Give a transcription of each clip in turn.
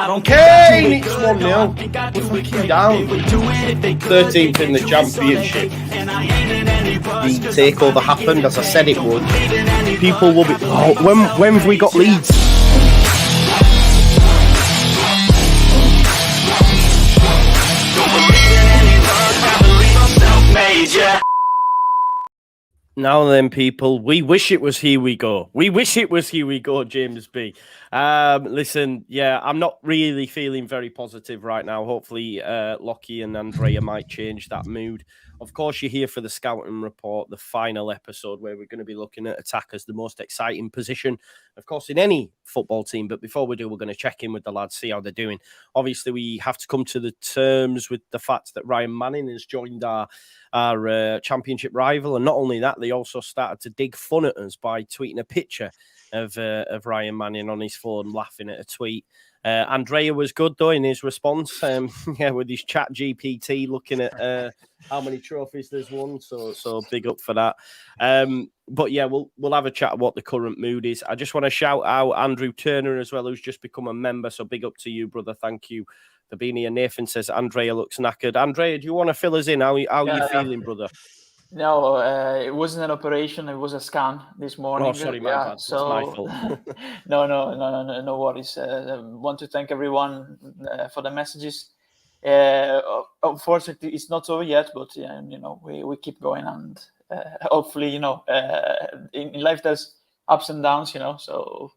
Kane, it's 1-0. We're fucking down. 13th in the Championship. The takeover happened, as I said it would. People will be... Oh, when have we got Leeds? Now then, people, we wish it was Here We Go. We wish it was Here We Go, James B. Listen, yeah, I'm not really feeling very positive right now. Hopefully, Lockie and Andrea might change that mood. Of course, you're here for the Scouting Report, the final episode, where we're going to be looking at attack as the most exciting position, of course, in any football team. But before we do, we're going to check in with the lads, see how they're doing. Obviously, we have to come to the terms with the fact that Ryan Manning has joined our Championship rival, and not only that, they also started to dig fun at us by tweeting a picture of Ryan Manning on his phone, laughing at a tweet. Andrea was good though in his response, with his chat GPT looking at how many trophies there's won. So big up for that. But yeah, we'll have a chat what the current mood is. I just want to shout out Andrew Turner as well, who's just become a member. So big up to you, brother. Thank you for being here. Nathan says Andrea looks knackered. Andrea, do you want to fill us in? How you feeling, brother? No, it wasn't an operation. It was a scan this morning. Oh, sorry, my bad. So... It's my fault. No worries. Want to thank everyone for the messages. Unfortunately, it's not over yet, but we keep going, and hopefully, in life there's ups and downs, so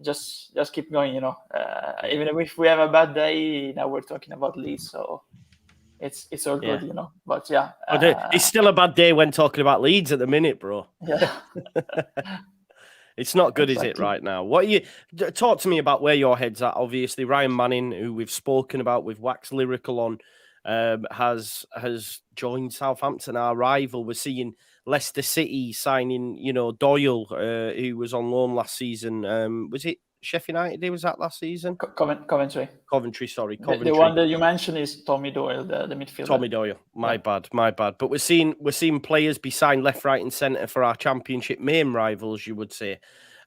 just keep going, even if we have a bad day. Now we're talking about Leeds, so. It's all good, But yeah, it's still a bad day when talking about Leeds at the minute, bro. Yeah, it's not good, exactly. Is it right now? What you talk to me about where your head's at? Obviously, Ryan Manning, who we've spoken about, we've waxed lyrical on, has joined Southampton, our rival. We're seeing Leicester City signing, Doyle, who was on loan last season. Was it Sheffield United? Was that last season? Coventry. Sorry, Coventry. The one that you mentioned is Tommy Doyle, the midfielder. Tommy Doyle. My bad. But we're seeing players be signed left, right, and centre for our Championship main rivals, you would say,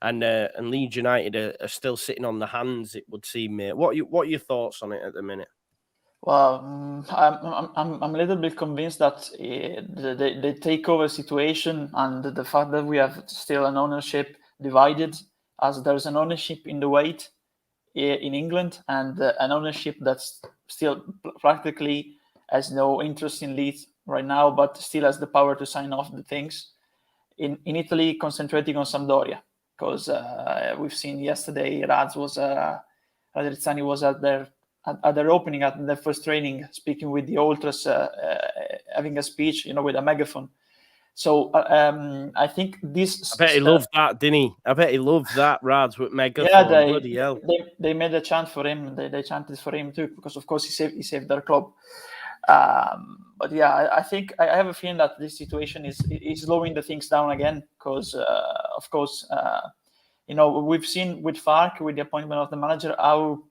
and Leeds United are still sitting on the hands. It would seem, mate. What are your thoughts on it at the minute? Well, I'm a little bit convinced that the takeover situation and the fact that we have still an ownership divided, as there's an ownership in the weight in England and an ownership that's still practically has no interest in Leeds right now, but still has the power to sign off the things. In Italy, concentrating on Sampdoria, because we've seen yesterday Radrizzani was at their opening, at their first training, speaking with the ultras, having a speech, with a megaphone. So I think this... I bet he loved that, didn't he? I bet he loved that, Rads, with megaphone. Yeah, bloody hell. They made a chant for him. They chanted for him too, because of course he saved their club. But yeah, I think I have a feeling that this situation is slowing the things down again, because of course, we've seen with Farke, with the appointment of the manager, how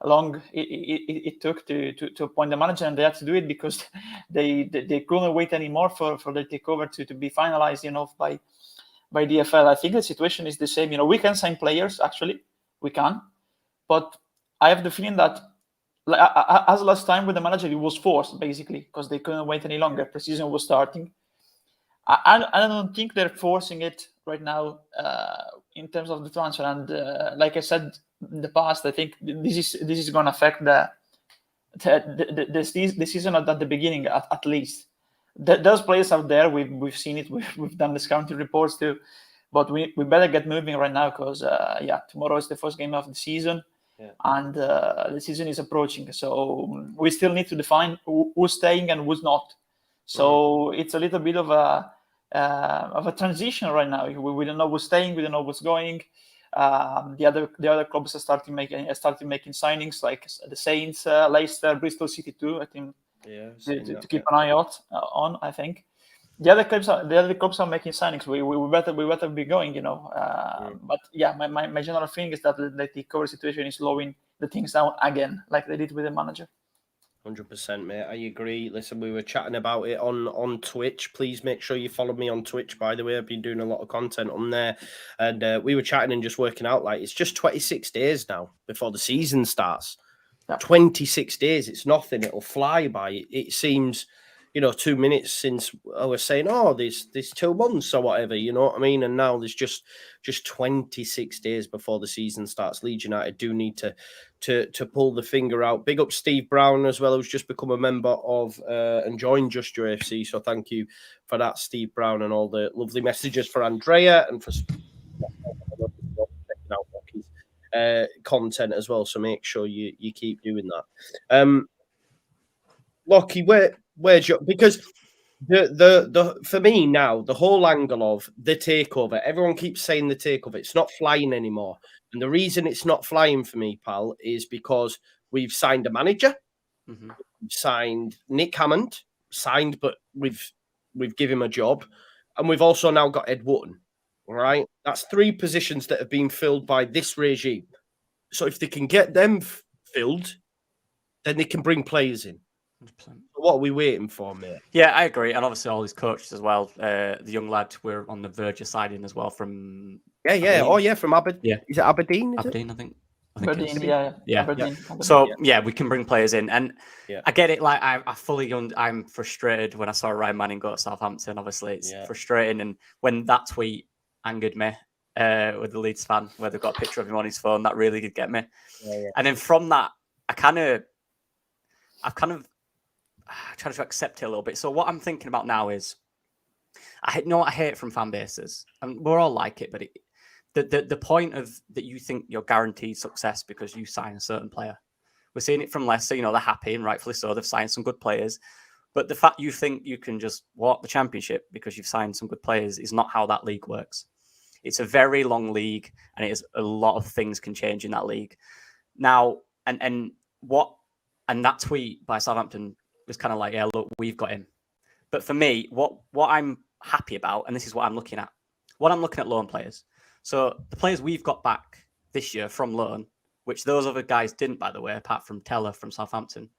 long it took to appoint the manager, and they had to do it because they couldn't wait anymore for the takeover to be finalized, by DFL. I think the situation is the same. We can sign players, actually, we can, but I have the feeling that as last time with the manager, it was forced basically because they couldn't wait any longer. Preseason was starting. I don't think they're forcing it right now in terms of the transfer, and like I said in the past, I think this is going to affect the season at the beginning at least. Those players out there, we've seen it. We've done the scouting reports too, but we better get moving right now because tomorrow is the first game of the season, and the season is approaching. So we still need to define who's staying and who's not. So it's a little bit of a transition right now. We don't know who's staying. We don't know what's going. The other clubs are starting making signings, like the Saints, Leicester, Bristol City too. I think to keep an eye out on. I think the other clubs are making signings. We better be going. But yeah, my general feeling is that the takeover situation is slowing the things down again, like they did with the manager. 100%, mate. I agree. Listen, we were chatting about it on Twitch. Please make sure you follow me on Twitch, by the way. I've been doing a lot of content on there. And we were chatting and just working out, like, it's just 26 days now before the season starts. 26 days, it's nothing. It'll fly by. It seems, 2 minutes since I was saying, oh, there's 2 months or whatever, you know what I mean? And now there's just 26 days before the season starts. Leeds United do need to pull the finger out. Big up Steve Brown as well, who's just become a member of and joined JUSTJOE FC. So thank you for that, Steve Brown, and all the lovely messages for Andrea and for content as well. So make sure you keep doing that. Lockie, where's your, because the for me now, the whole angle of the takeover, everyone keeps saying the takeover, it's not flying anymore. And the reason it's not flying for me, pal, is because we've signed a manager, we've signed Nick Hammond, but we've given him a job, and we've also now got Ed Wootton. All right, that's 3 positions that have been filled by this regime. So if they can get them filled, then they can bring players in. 100%. What are we waiting for, mate? Yeah, I agree. And obviously all these coaches as well. The young lad we're on the verge of signing as well from... Yeah. Oh, yeah, from Aberdeen. Yeah. Is it Aberdeen? Aberdeen, I think. Aberdeen, yeah. Aberdeen. So, we can bring players in. And I get it. Like, I'm frustrated when I saw Ryan Manning go to Southampton. Obviously, it's frustrating. And when that tweet angered me with the Leeds fan, where they've got a picture of him on his phone, that really did get me. And then from that, I've kind of tried to accept it a little bit. So what I'm thinking about now is, I hate from fan bases, and we're all like it, but the point of that you think you're guaranteed success because you sign a certain player. We're seeing it from Leicester, they're happy, and rightfully so, they've signed some good players. But the fact you think you can just walk the championship because you've signed some good players is not how that league works. It's a very long league, and it is a lot of things can change in that league. Now, and that tweet by Southampton was kind of like, yeah, look, we've got him. But for me, what I'm happy about, and this is what I'm looking at, loan players. So the players we've got back this year from loan, which those other guys didn't, by the way, apart from Teller from Southampton,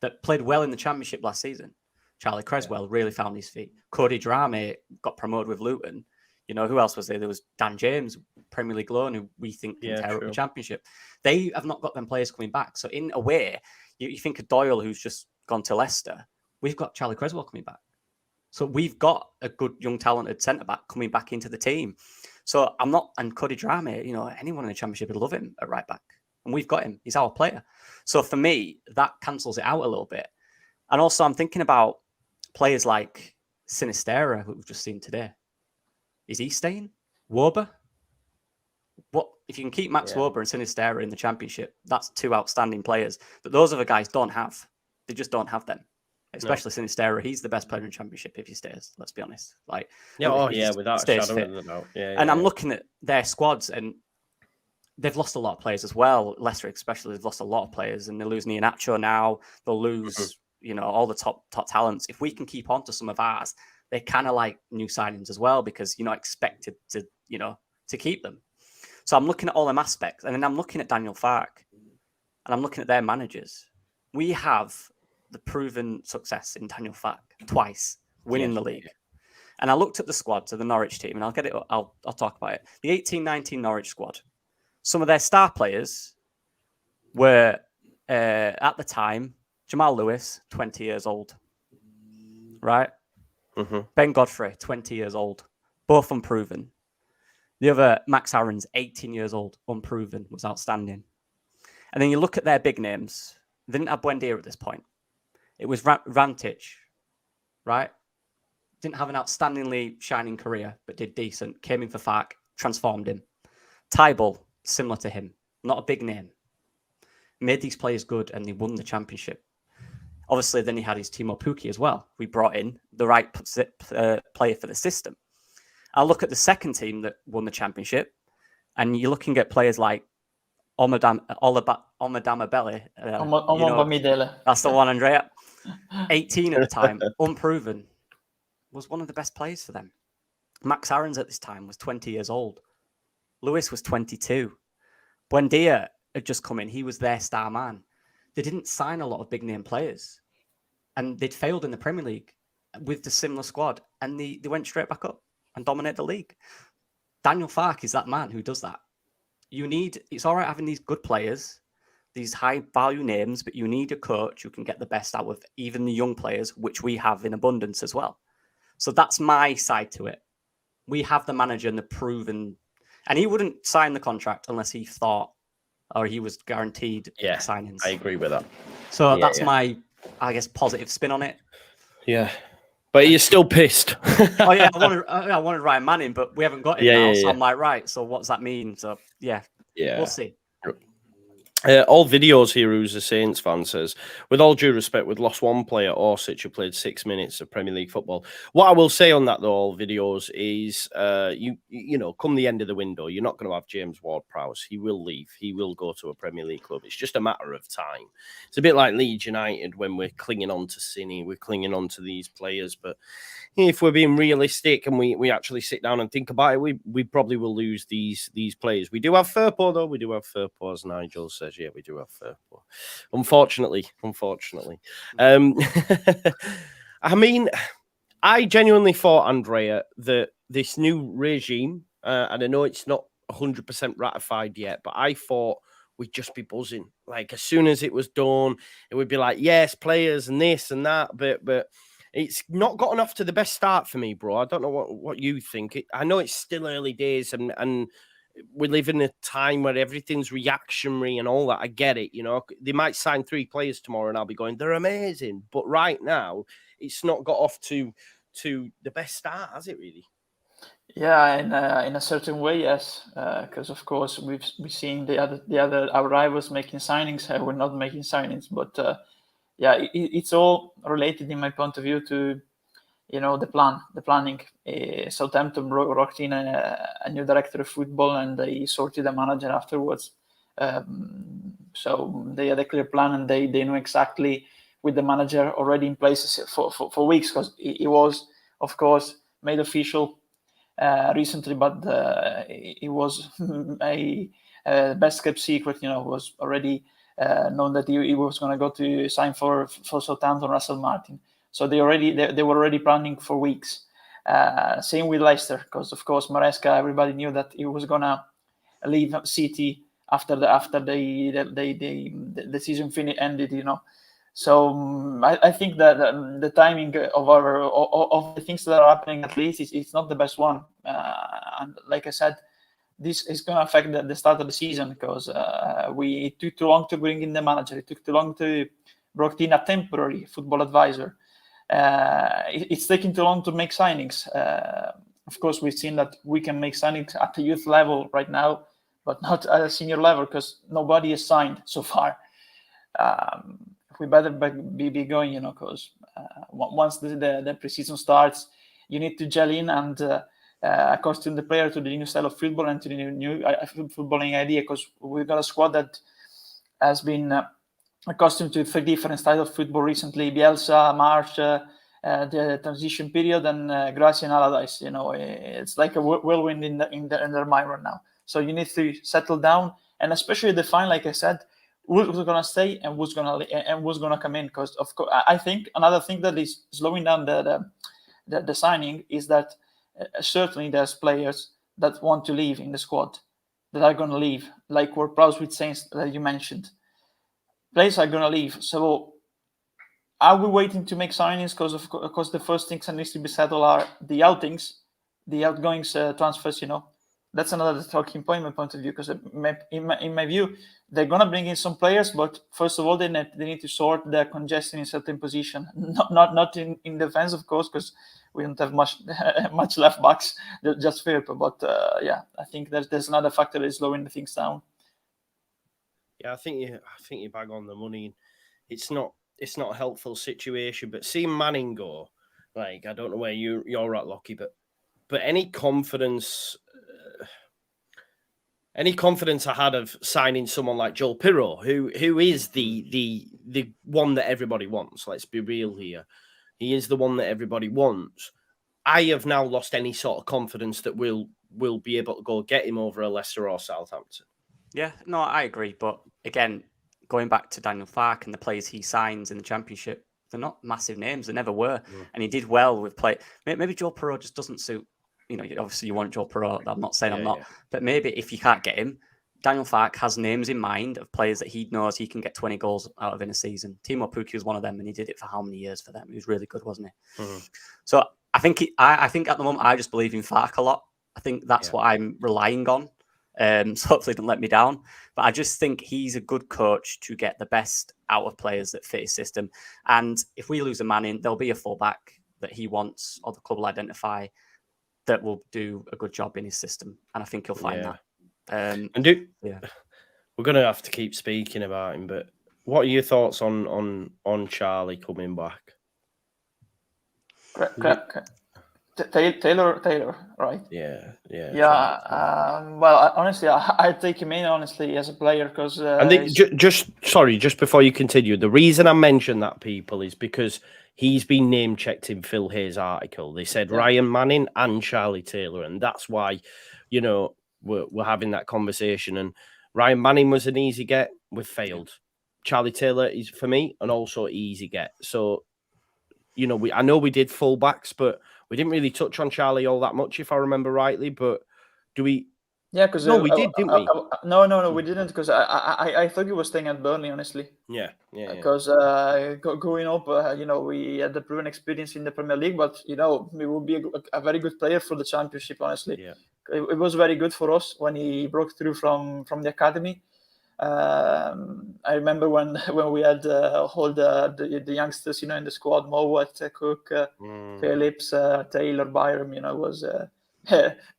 that played well in the Championship last season. Charlie Creswell really found his feet. Cody Drame got promoted with Luton. Who else was there? There was Dan James, Premier League loan, who we think can tear up the Championship. They have not got them players coming back. So in a way, you think of Doyle, who's just gone to Leicester. We've got Charlie Creswell coming back. So we've got a good, young, talented centre-back coming back into the team. So and Cody Drame, anyone in the Championship would love him at right back. And we've got him. He's our player. So for me, that cancels it out a little bit. And also I'm thinking about players like Sinistera, who we've just seen today. Is he staying? Wober? What if you can keep Max Wober and Sinistera in the Championship? That's 2 outstanding players that those other guys don't have. They just don't have them. Especially Sinistera. He's the best player in the Championship if he stays. Let's be honest. Without a shadow of a doubt. And I'm looking at their squads, and they've lost a lot of players as well. Leicester especially, they've lost a lot of players, and they lose Iheanacho now. They'll lose, all the top talents. If we can keep on to some of ours, they're kind of like new signings as well, because you're not expected to keep them. So I'm looking at all them aspects, and then I'm looking at Daniel Farke, and I'm looking at their managers. We have the proven success in Daniel Farke twice, winning the league. And I looked at the squad to the Norwich team, and I'll talk about it. The 18-19 Norwich squad. Some of their star players were, at the time, Jamal Lewis, 20 years old. Right? Ben Godfrey, 20 years old. Both unproven. The other, Max Aaron's, 18 years old, unproven, was outstanding. And then you look at their big names. They didn't have Buendia at this point. It was Rantic, right? Didn't have an outstandingly shining career, but did decent. Came in for Farke, transformed him. Tybal, similar to him. Not a big name. Made these players good, and they won the Championship. Obviously, then he had his Timo Pukki as well. We brought in the right player for the system. I look at the second team that won the Championship, and you're looking at players like Omadamabele. That's the one, Andrea. 18 at the time, unproven. Was one of the best players for them. Max Aarons at this time was 20 years old. Lewis was 22. Buendia had just come in. He was their star man. They didn't sign a lot of big name players, and they'd failed in the Premier League with the similar squad, and they went straight back up and dominate the league. Daniel Farke is that man who does that. It's all right having these good players, these high value names, but you need a coach who can get the best out of even the young players, which we have in abundance as well. So that's my side to it. We have the manager and the proven, and he wouldn't sign the contract unless he thought, or he was guaranteed signings. I agree with that. So that's my, I guess, positive spin on it. Yeah. But you're still pissed. Oh yeah, I wanted Ryan Manning, but we haven't got him now. So I'm like, right. So what's that mean? So yeah, we'll see. All videos here, who's a Saints fan, says, with all due respect, we've lost one player, Orsic, who played 6 minutes of Premier League football. What I will say on that, though, all videos is, you know, come the end of the window, you're not going to have James Ward-Prowse. He will leave. He will go to a Premier League club. It's just a matter of time. It's a bit like Leeds United when we're clinging on to Cine, we're clinging on to these players. But if we're being realistic and we actually sit down and think about it, we probably will lose these players. We do have Firpo, though. We do have Firpo, as Nigel says. Yeah, we do have Firpo. Unfortunately. I mean, I genuinely thought, Andrea, that this new regime, and I know it's not 100% ratified yet, but I thought we'd just be buzzing. Like, as soon as it was done, it would be like, yes, players and this and that, but it's not gotten off to the best start for me, bro. I don't know what you think. I know it's still early days and we live in a time where everything's reactionary and all that. I get it. You know, they might sign 3 players tomorrow and I'll be going, they're amazing. But right now, it's not got off to the best start, has it really? Yeah, in a certain way, yes. Because of course we've seen the other our rivals making signings. We're not making signings, but it's all related, in my point of view, to the planning. Southampton brought in a new director of football, and they sorted a manager afterwards. So they had a clear plan, and they knew exactly, with the manager already in place for weeks, because it was, of course, made official recently, but it was a best kept secret. Was already known that he was going to go to sign for Southampton, Russell Martin. So they were already planning for weeks. Same with Leicester, because of course Maresca, everybody knew that he was gonna leave City after the season ended. So I think that the timing of the things that are happening at Leeds it's not the best one. And like I said, this is going to affect the start of the season, because it took too long to bring in the manager. It took too long to bring in a temporary football advisor. It's taking too long to make signings. Of course, we've seen that we can make signings at the youth level right now, but not at a senior level, because nobody is signed so far. We better be going, because once the preseason starts, you need to gel in and accustom the player to the new style of football and to the new footballing idea, because we've got a squad that has been accustomed to 3 different styles of football recently: Bielsa, March, the transition period, and Gracia and Allardyce. It's like a whirlwind in their mind right now. So you need to settle down and especially define, like I said, who's going to stay and who's going to come in. Because of course, I think another thing that is slowing down the signing is that certainly there's players that want to leave in the squad, that are going to leave, like we're proud with Saints that you mentioned. Players are going to leave. So are we waiting to make signings? Because of course the first things that needs to be settled are the outings, the outgoings, transfers. That's another talking point in my point of view. Because in my view, they're going to bring in some players, but first of all, they need to sort the congestion in certain position. Not in defense, of course, because we don't have much left backs, just Firpo. But I think there's another factor that is slowing the things down. Yeah, I think you bag on the money. It's not a helpful situation, but seeing Manning go, like, I don't know where you're at, Lockie, but any confidence I had of signing someone like Joel Piroe, who is the one that everybody wants. Let's be real here. He is the one that everybody wants. I have now lost any sort of confidence that we'll be able to go get him over a Leicester or Southampton. Yeah, no, I agree. But again, going back to Daniel Farke and the players he signs in the Championship, they're not massive names. They never were. And he did well with play. Maybe Joel Piroe just doesn't suit. Obviously you want Joel Piroe. I'm not saying I'm not. Yeah. But maybe if you can't get him, Daniel Farke has names in mind of players that he knows he can get 20 goals out of in a season. Timo Pukki was one of them, and he did it for how many years for them? He was really good, wasn't he? Mm-hmm. So I think I think at the moment I just believe in Farke a lot. I think that's what I'm relying on. So hopefully don't let me down. But I just think he's a good coach to get the best out of players that fit his system. And if we lose a man in, there'll be a fullback that he wants or the club will identify that will do a good job in his system. And I think he'll find that. We're going to have to keep speaking about him, but what are your thoughts on Charlie coming back? Taylor, right? Yeah. Well, honestly, I take him in honestly as a player because. Just before you continue, the reason I mention that, people, is because he's been name checked in Phil Hayes' article. They said Ryan Manning and Charlie Taylor, and that's why, we're having that conversation. And Ryan Manning was an easy get. We've failed. Charlie Taylor is, for me, an also easy get. So, I know we did fullbacks, but we didn't really touch on Charlie all that much, if I remember rightly. But do we? Yeah, because we did, didn't we? No, we didn't, because I thought he was staying at Burnley, honestly. Yeah. Because growing up, we had the proven experience in the Premier League, but he would be a very good player for the Championship, honestly. Yeah. It was very good for us when he broke through from the academy. I remember when we had all the youngsters, in the squad, Mowat, Cook, Phillips, Taylor, Byram. It was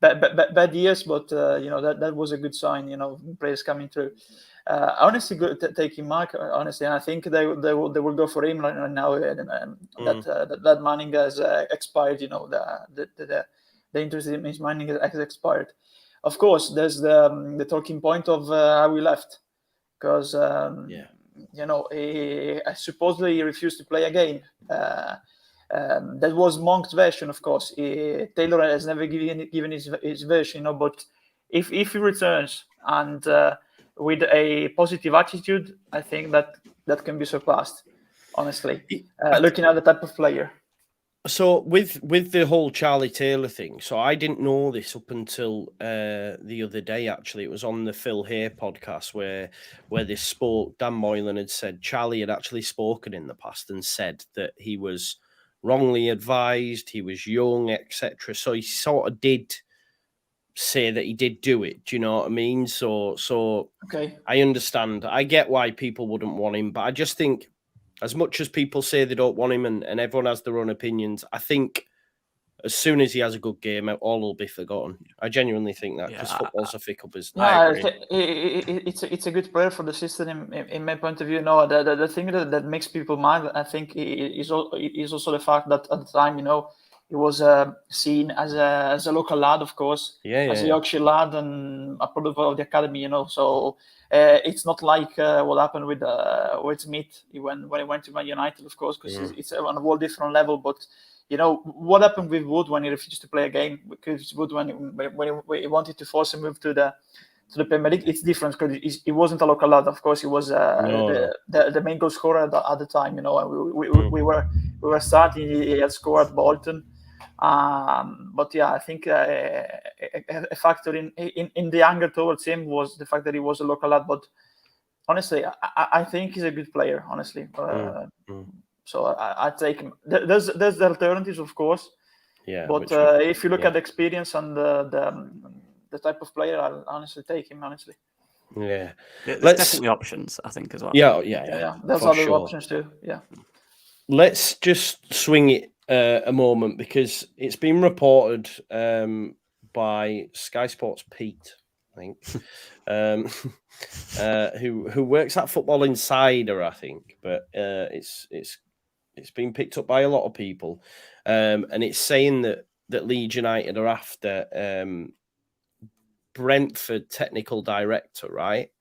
bad years, but that was a good sign. Players coming through. Honestly, good taking Mark. Honestly, and I think they will go for him right now. That Manning has expired. The interest in his Manning has expired. Of course, there's the talking point of how we left, because he supposedly refused to play a game. That was Monk's version, of course. Taylor has never given his version, but if he returns and with a positive attitude, I think that can be surpassed, honestly, looking at the type of player. So with the whole Charlie Taylor thing, so I didn't know this up until the other day. Actually, it was on the Phil Hay podcast where they spoke. Dan Moylan had said Charlie had actually spoken in the past and said that he was wrongly advised, he was young, etc. So he sort of did say that he did do it. Do you know what I mean? So okay, I understand. I get why people wouldn't want him, but I just think, as much as people say they don't want him and everyone has their own opinions, I think as soon as he has a good game, all will be forgotten. I genuinely think that, because football's a fickle business. Yeah, it's a good player for the system in my point of view. No, the thing that makes people mad, I think, is also the fact that at the time, he was seen as a local lad, of course, as a Yorkshire lad and a product of the academy, So it's not like what happened with Smith when he went to Man United, of course, because it's on a whole different level. But what happened with Wood when he refused to play a game? Because Wood, when he wanted to force a move to the Premier League, it's different, because he wasn't a local lad. Of course, he was the main goal scorer at the time. And we were starting. He had scored at Bolton. But yeah, I think a factor in the anger towards him was the fact that he was a local lad. But honestly, I think he's a good player, honestly. So I take him. There's the alternatives, of course. Yeah. But if you look at the experience and the type of player, I'll honestly take him, honestly. Yeah. There's definitely options, I think, as well. Yeah. There's other options too. Yeah. Let's just swing it a moment, because it's been reported by Sky Sports Pete, I think, who works at Football Insider, I think, but it's been picked up by a lot of people, and it's saying that Leeds United are after Brentford technical director, right?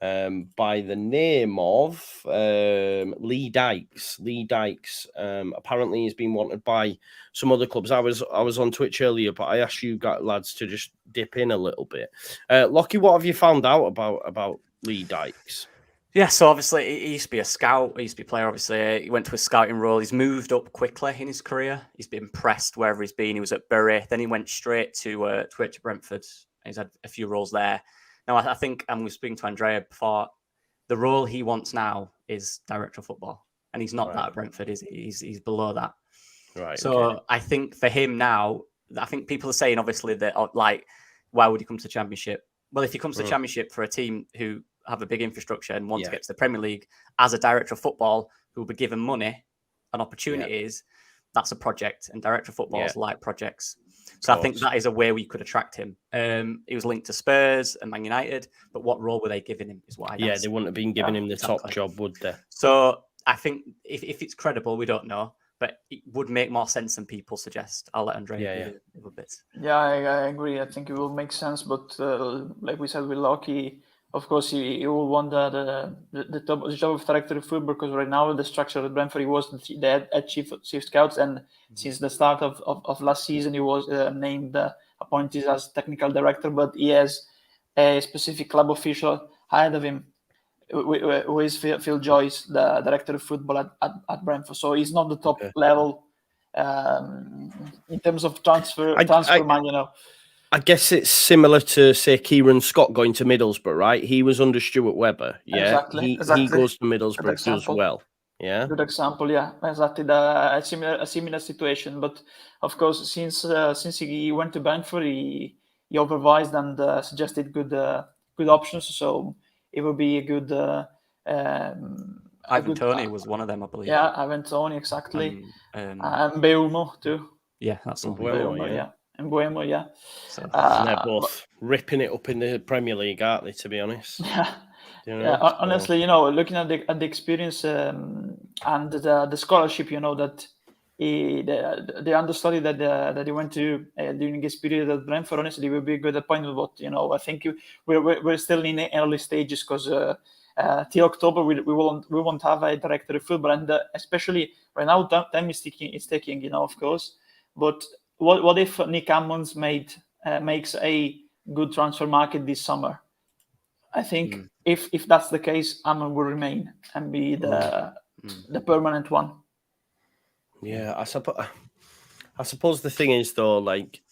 By the name of Lee Dykes. Lee Dykes apparently has been wanted by some other clubs. I was on Twitch earlier, but I asked you lads to just dip in a little bit. Lockie, what have you found out about Lee Dykes? Yeah, so obviously he used to be a scout. He used to be a player, obviously. He went to a scouting role. He's moved up quickly in his career. He's been pressed wherever he's been. He was at Bury. Then he went straight to Brentford. He's had a few roles there. No, I think, and we were speaking to Andrea before, the role he wants now is director of football. And he's not that at Brentford, is he? He's below that. Right. So I think for him now, I think people are saying, obviously, that, like, why would he come to the Championship? Well, if he comes to the Championship for a team who have a big infrastructure and want to get to the Premier League as a director of football who will be given money and opportunities, that's a project. And director of football is like projects. So I think that is a way we could attract him. He was linked to Spurs and Man United, but what role were they giving him is what I they wouldn't have been giving him the top job, would they? So I think if it's credible, we don't know, but it would make more sense than people suggest. I'll let Andrea give a bit. Yeah, I agree. I think it will make sense, but like we said with Loki, of course, he will want the job of director of football, because right now the structure at Brentford, he was the head chief scouts, and since the start of last season, he was named appointed as technical director, but he has a specific club official ahead of him, who is Phil Joyce, the director of football at Brentford. So he's not the top level in terms of transfer man, you know. I guess it's similar to, say, Kieran Scott going to Middlesbrough, right? He was under Stuart Webber. Yeah, exactly. He goes to Middlesbrough, does well. Yeah, good example. Yeah, exactly. A similar situation. But of course, since he went to Brentford, he overvised and suggested good options. So it would be a good. Ivan Toney was one of them, I believe. Yeah, Ivan Toney, exactly, and Beumo too. Yeah, that's the one. Beumo, and Buemo, yeah. So, and they're both ripping it up in the Premier League, aren't they, to be honest? Yeah. You know, honestly, you know, looking at the experience and the scholarship, you know, that the understudy that he went to during his period at Brentford, honestly, will be a good appointment. But, you know, I think we're still in the early stages, because till October we won't have a director of football, and especially right now time is ticking, you know, of course. But what if Nick Hammond makes a good transfer market this summer? I think if that's the case, Hammond will remain and be the permanent one. Yeah, I suppose the thing is, though, like,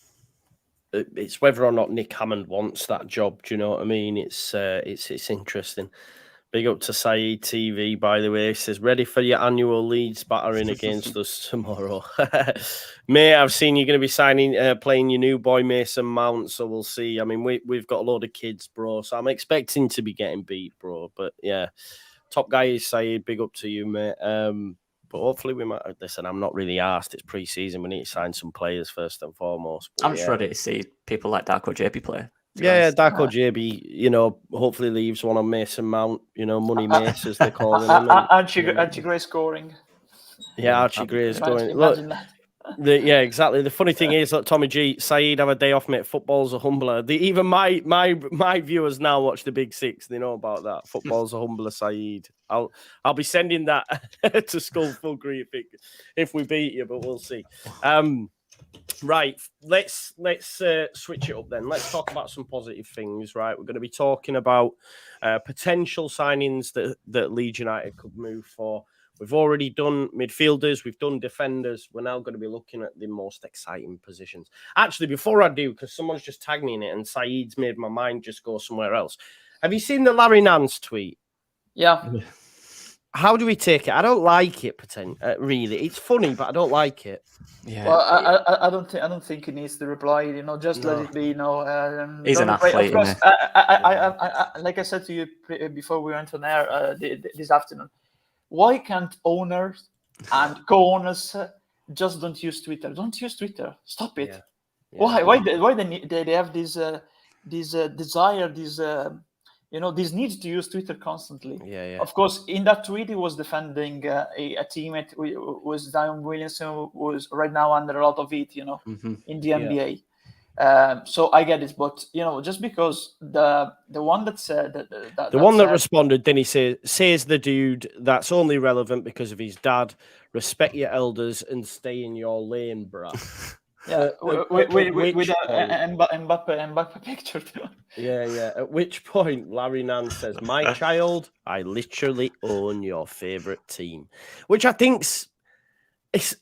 it's whether or not Nick Hammond wants that job. Do you know what I mean? It's interesting. Big up to Saeed TV, by the way. He says, ready for your annual Leeds battering against us tomorrow. Mate, I've seen you're going to be playing your new boy Mason Mount, so we'll see. I mean, we've got a load of kids, bro, so I'm expecting to be getting beat, bro. But yeah, top guy is Saeed. Big up to you, mate. But hopefully we might. Listen, I'm not really asked. It's pre-season. We need to sign some players first and foremost. I'm just ready to see people like Darko JB play. Yeah, Darko JB, you know, hopefully leaves one on Mason Mount, you know, Money Mace, as they're calling him. Archie Gray scoring. Yeah, Archie Gray is scoring. Look, yeah, exactly. The funny thing is, look, Tommy G, Saeed have a day off, mate. Football's a humbler. Even my viewers now watch the Big Six. They know about that. Football's a humbler, Saeed. I'll be sending that to Skullfuggery if we beat you, but we'll see. Right, let's switch it up then. Let's talk about some positive things, right? We're going to be talking about potential signings that Leeds United could move for. We've already done midfielders, we've done defenders. We're now going to be looking at the most exciting positions. Actually, before I do, because someone's just tagged me in it and Saeed's made my mind just go somewhere else. Have you seen the Larry Nance tweet? Yeah. How do we take it? I don't like it, really. It's funny, but I don't like it. Yeah. Well, I don't think he needs to reply. You know, just let it be. You know, he's an athlete. Of course, I like I said to you before we went on air this afternoon. Why can't owners and co-owners just don't use Twitter? Don't use Twitter. Stop it. Yeah. Why they have this desire, this need to use Twitter constantly. Yeah. Of course, in that tweet, he was defending a teammate who was Zion Williamson, who was right now under a lot of heat, in the NBA. So I get it, but just because the one that said that responded, then he says the dude that's only relevant because of his dad. Respect your elders and stay in your lane, bruh. Yeah, with Mbappe picture too. Yeah. At which point, Larry Nance says, "My child, I literally own your favorite team," which I think's it's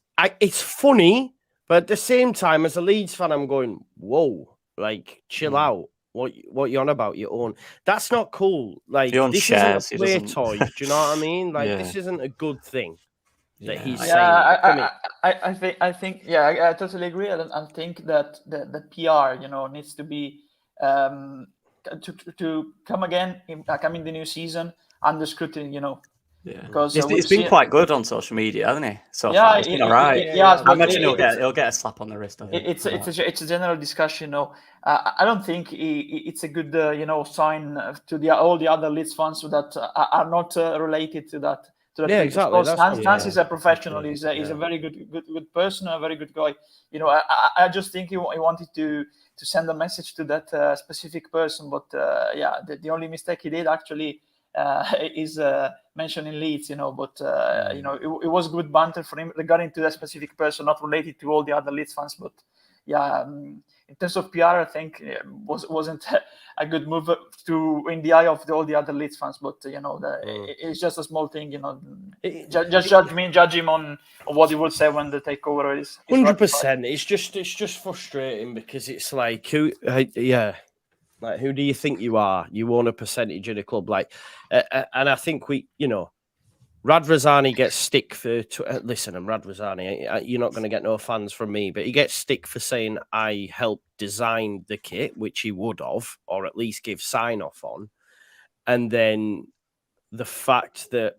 funny, but at the same time, as a Leeds fan, I'm going, "Whoa, like chill out." What you on about? Your own. That's not cool. Like He owns this shares, isn't a play toy. Do you know what I mean? Like Yeah. this isn't a good thing that he's saying. Yeah, I think, yeah, I totally agree. I think that the PR, needs to be to come again, come in the new season under scrutiny, Yeah, because he's been quite good on social media, hasn't he? So far, it's been all right. Yeah, I imagine he'll get a slap on the wrist. I think it's a general discussion. I don't think it's a good sign to all the other Leeds fans that are not related to that. Yeah, exactly. Hans is a professional. He's a very good person, a very good guy. I just think he wanted to send a message to that specific person, but the only mistake he did actually is mentioning Leeds. But it was good banter for him regarding to that specific person, not related to all the other Leeds fans. But in terms of PR, I think wasn't a good move in the eye of all the other Leeds fans. But it's just a small thing. Just judge him on what he would say when the takeover is 100%. It's just frustrating because it's like like who do you think you are? You own a percentage of the club, like, and I think Radrazani gets stick for. Listen, I'm Radrazani. You're not going to get no fans from me, but he gets stick for saying I helped design the kit, which he would have, or at least give sign off on. And then the fact that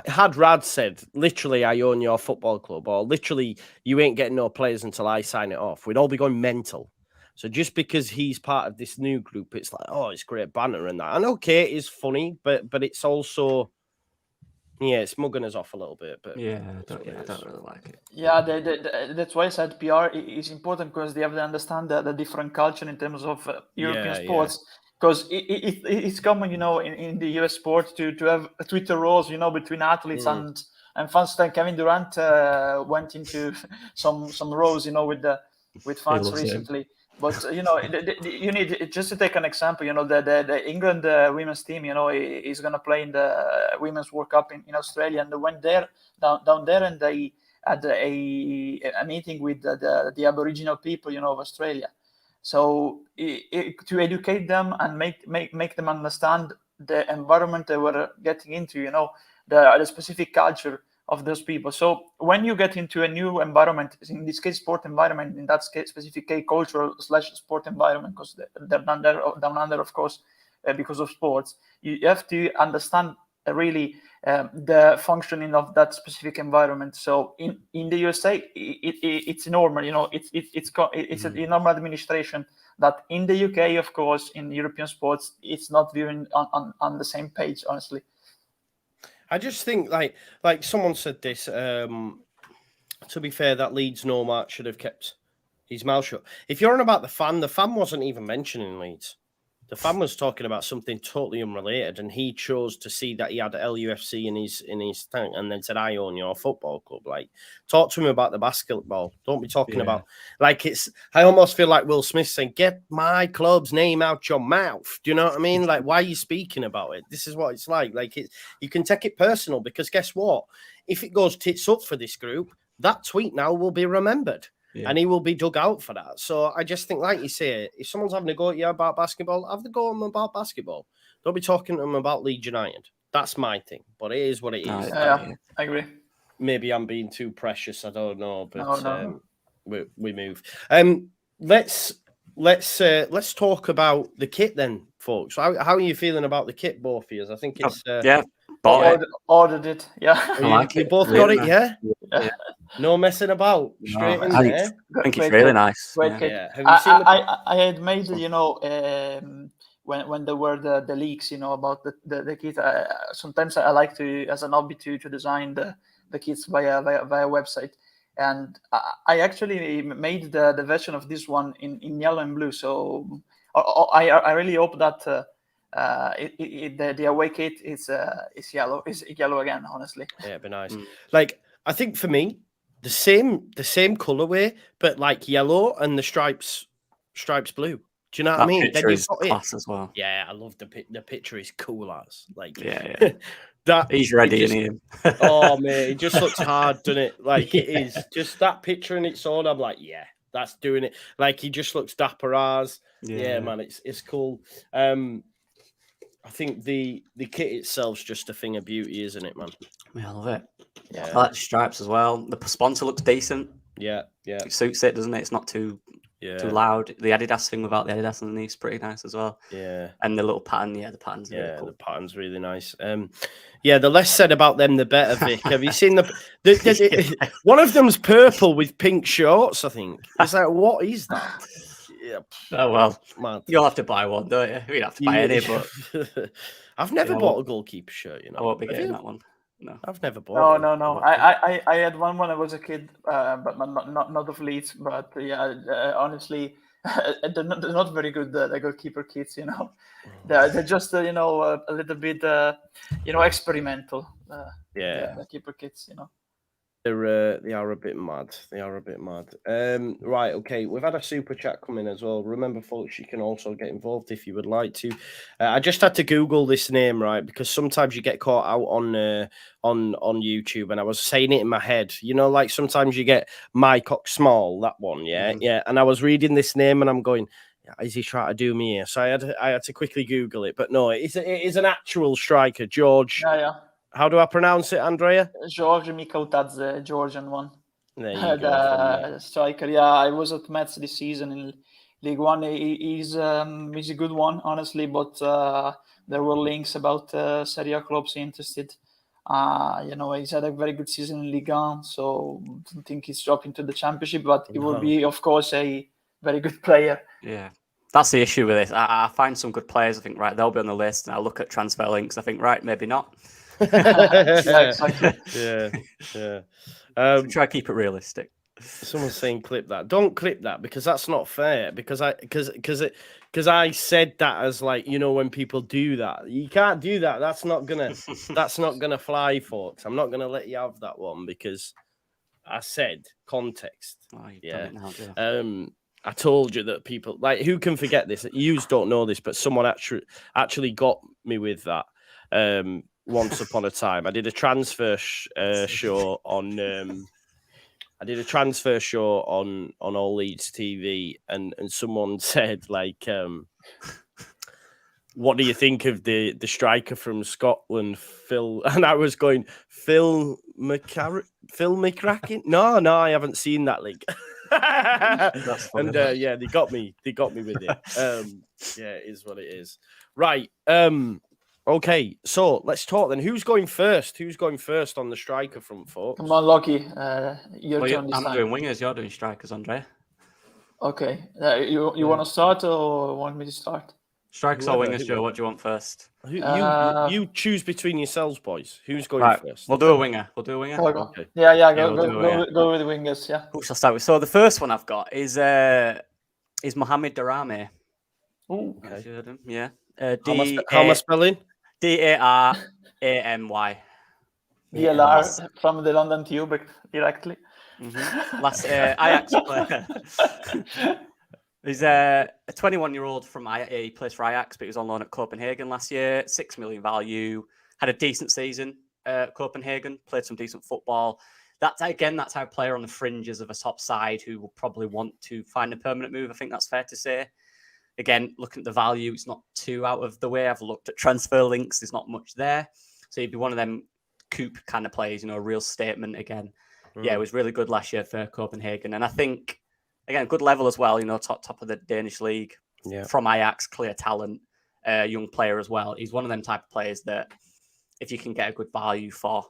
had Rad said, literally, I own your football club, or literally, you ain't getting no players until I sign it off, we'd all be going mental. So just because he's part of this new group, it's like, oh, it's great banter and that. And okay, it is funny, but it's also. Yeah, it's mugging us off a little bit, but I don't really like it. Yeah, that's why I said PR is important, because they have to understand the different culture in terms of European sports. Because it's common, in the US sport to have Twitter rows, between athletes and fans. Like Kevin Durant went into some rows, with fans recently. But you need just to take an example. The England women's team, is going to play in the Women's World Cup in Australia, and they went down there, and they had a meeting with the Aboriginal people, of Australia. So to educate them and make them understand the environment they were getting into, the specific culture of those people. So when you get into a new environment, in this case sport environment, in that case specific case cultural / sport environment, because they're down under, of course, because of sports, you have to understand really the functioning of that specific environment. So in the USA, it's normal, it's a normal administration. That in the UK, of course, in European sports, it's not viewing on the same page, honestly. I just think, like someone said this. To be fair, that Leeds nomad should have kept his mouth shut. If you're on about the fan wasn't even mentioning Leeds. The fan was talking about something totally unrelated, and he chose to see that he had LUFC in his tank, and then said, "I own your football club." Like, talk to him about the basketball. Don't be talking about like it's. I almost feel like Will Smith saying, "Get my club's name out your mouth." Do you know what I mean? Like, why are you speaking about it? This is what it's like. Like, you can take it personal, because guess what? If it goes tits up for this group, that tweet now will be remembered. And he will be dug out for that. So I just think, like you say, if someone's having a go at you about basketball, have the go at them about basketball. Don't be talking to them about Leeds United. That's my thing. But it is what it is. I agree. Maybe I'm being too precious. I don't know. But no. we move. Let's talk about the kit then, folks. How are you feeling about the kit, both of you? I think it's ordered it. Yeah. You both got it, yeah? No messing about. Straight in there. I think it's really nice. Great kit. Yeah. Have you seen I had made, when there were the leaks, about the kit. Sometimes I like to, as an hobby, to design the kits via website. And I actually made the version of this one in yellow and blue. So I really hope that the away kit is yellow again. Honestly, yeah, it'd be nice. Like, I think for me, the same colorway, but like yellow and the stripes blue. Do you know what I mean? Then you've got class as well. Yeah, I love the picture. Is cool as like that. He's ready, isn't he? Oh man, it just looks hard, doesn't it? Like it is just that picture in its own. I'm like, yeah, that's doing it. Like he just looks dapper as. Yeah, man, it's cool. I think the kit itself's just a thing of beauty, isn't it, man? Yeah, I love it. Yeah. I like the stripes as well. The sponsor looks decent. Yeah. It suits it, doesn't it? It's not too loud. The Adidas thing without the Adidas underneath is pretty nice as well. Yeah. And the little pattern, the pattern's really cool. The pattern's really nice. The less said about them, the better, Vic. Have you seen the one of them's purple with pink shorts, I think. It's like, what is that? Yeah. Oh, well, man. You'll have to buy one, don't you? You don't have to buy any, but... I've never bought a goalkeeper shirt, you know. I won't be getting that one. No, I've never bought. No. I had one when I was a kid, but not of Leeds. But honestly, they're not very good. The goalkeeper kits, you know, they're just a little bit experimental. The keeper kits, you know. They are a bit mad. Right, okay. We've had a super chat come in as well. Remember, folks, you can also get involved if you would like to. I just had to Google this name, right, because sometimes you get caught out on YouTube, and I was saying it in my head. You know, like sometimes you get My Cock Small, that one, yeah. And I was reading this name, and I'm going, is he trying to do me here? So I had to quickly Google it, but no, it is an actual striker, George. Yeah. How do I pronounce it, Andrea? George Mikautadze, Georgian one. There you go. Striker. Yeah, I was at Metz this season in League One. He's a good one, honestly, but there were links about Serie A clubs interested. He's had a very good season in Ligue 1, so I don't think he's dropping to the Championship, but he will be, of course, a very good player. Yeah. That's the issue with this. I find some good players. I think, right, they'll be on the list, and I look at transfer links. I think, right, maybe not. Yeah, exactly. Yeah. Try to keep it realistic. Someone's saying clip that. Don't clip that because that's not fair. Because I said that as like, when people do that, you can't do that. That's not gonna fly, folks. I'm not gonna let you have that one because I said context. Oh, you've done it now, I told you that people like who can forget this. You don't know this, but someone actually got me with that. Once upon a time, I did a transfer show on. I did a transfer show on All Leeds TV, and someone said like, "What do you think of the striker from Scotland, Phil?" And I was going, Phil McCracken. No, I haven't seen that link. And they got me with it. It is what it is. Right. Okay, so let's talk then. Who's going first? Who's going first on the striker front, folks? Come on, Lockie. Your turn this I'm time. doing wingers. You're doing strikers, Andre. Okay. You want to start or want me to start? Strikers or wingers, Joe? What do you want first? You choose between yourselves, boys. Who's going first? We'll do a winger. Okay. Yeah. Go with the wingers. Yeah. Who shall start with? So the first one I've got is Mohamed Darame. Oh, okay. You heard him? Yeah. How am I spelling? Daramy. DLR from the London Tube directly. Mm-hmm. Last Ajax player. He's a 21-year-old from he plays for Ajax, but he was on loan at Copenhagen last year. 6 million value. Had a decent season at Copenhagen. Played some decent football. That's how a player on the fringes of a top side who will probably want to find a permanent move. I think that's fair to say. Again, looking at the value, it's not too out of the way. I've looked at transfer links. There's not much there. So he'd be one of them coupe kind of players, a real statement again. Yeah, it was really good last year for Copenhagen. And I think, again, good level as well, top of the Danish league. Yeah. From Ajax, clear talent, young player as well. He's one of them type of players that if you can get a good value for,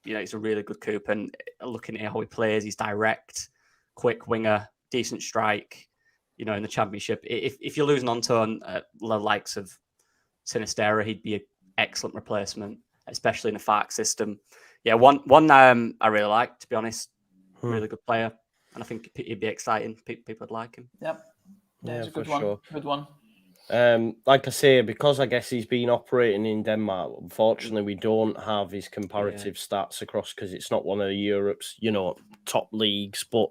it's a really good coupe. And looking at how he plays, he's direct, quick winger, decent strike. In the Championship, if you're losing on to the likes of Sinistera, he'd be an excellent replacement, especially in a Farke system. Yeah, one I really like, to be honest. Really good player, and I think he'd be exciting. People would like him. Yep. Yeah, it's a good for one. sure. Good one. Like I say, because I guess he's been operating in Denmark, unfortunately, we don't have his comparative stats across because it's not one of Europe's, top leagues. But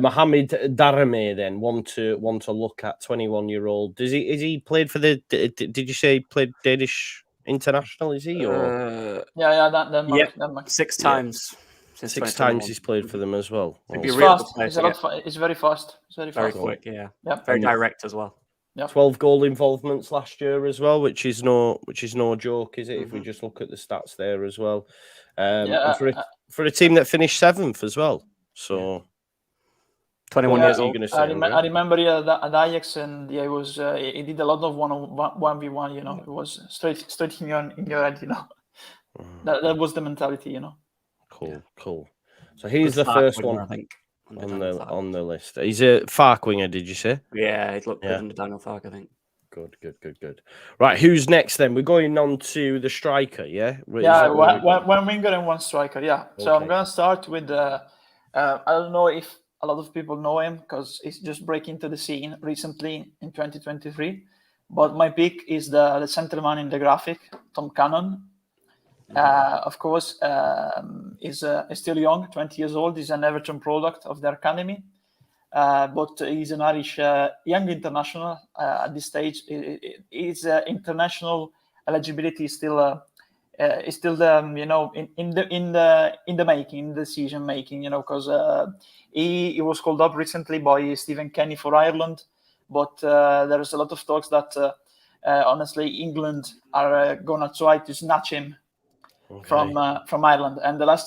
Mohamed Darame, then one to look at, 21-year-old. Is he played for the? Did you say he played Danish international? Is he? Or Denmark. Denmark. 6 times. Since 6 2021. times he's played for them as well. It'd be It's a real fast. player It's to a lot. get. It's very fast. It's very Very fast. quick, yeah. Yep. Very And- direct as well. 12 goal involvements last year as well, which is no joke, is it? If we just look at the stats there as well, and for a team that finished 7th as well. So 21 what years are you old. going to say? I remember at Ajax, and it was he did a lot of 1v1. It was straight in your head. That was the mentality. Cool. So here's the Good first winger, one I think, on the list. He's a Farke winger, did you say? Yeah, he'd look good under Daniel Farke, I think. Good. Right, who's next then? We're going on to the striker, yeah? One winger and one striker, yeah. So Okay. I'm going to start with, I don't know if a lot of people know him because he's just breaking into the scene recently in 2023. But my pick is the centre man in the graphic, Tom Cannon. Of course, is still young, 20 years old. He's an Everton product of their academy. But he's an Irish young international at this stage. His international eligibility is still in the making, in the decision making. Because he was called up recently by Stephen Kenny for Ireland, but there is a lot of talks that honestly England are gonna try to snatch him. Okay. From Ireland, and the last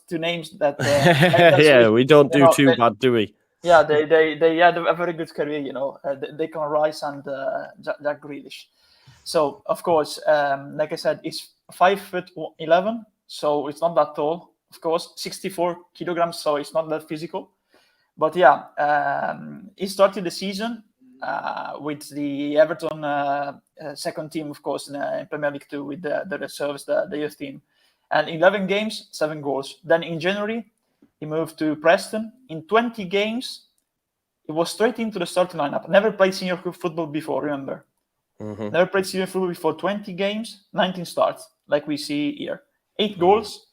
two names that we don't do too bad, do we? Yeah, they had a very good career, Declan Rice and Jack Grealish. So of course, like I said, he's 5'11", so it's not that tall. Of course, 64 kilograms, so it's not that physical. But yeah, he started the season with the Everton second team, of course, in Premier League 2 with the reserves, the youth team. And 11 games, 7 goals. Then in January, he moved to Preston. In 20 games, he was straight into the starting lineup. Never played senior football before, remember? Never played senior football before. 20 games, 19 starts, like we see here. 8 goals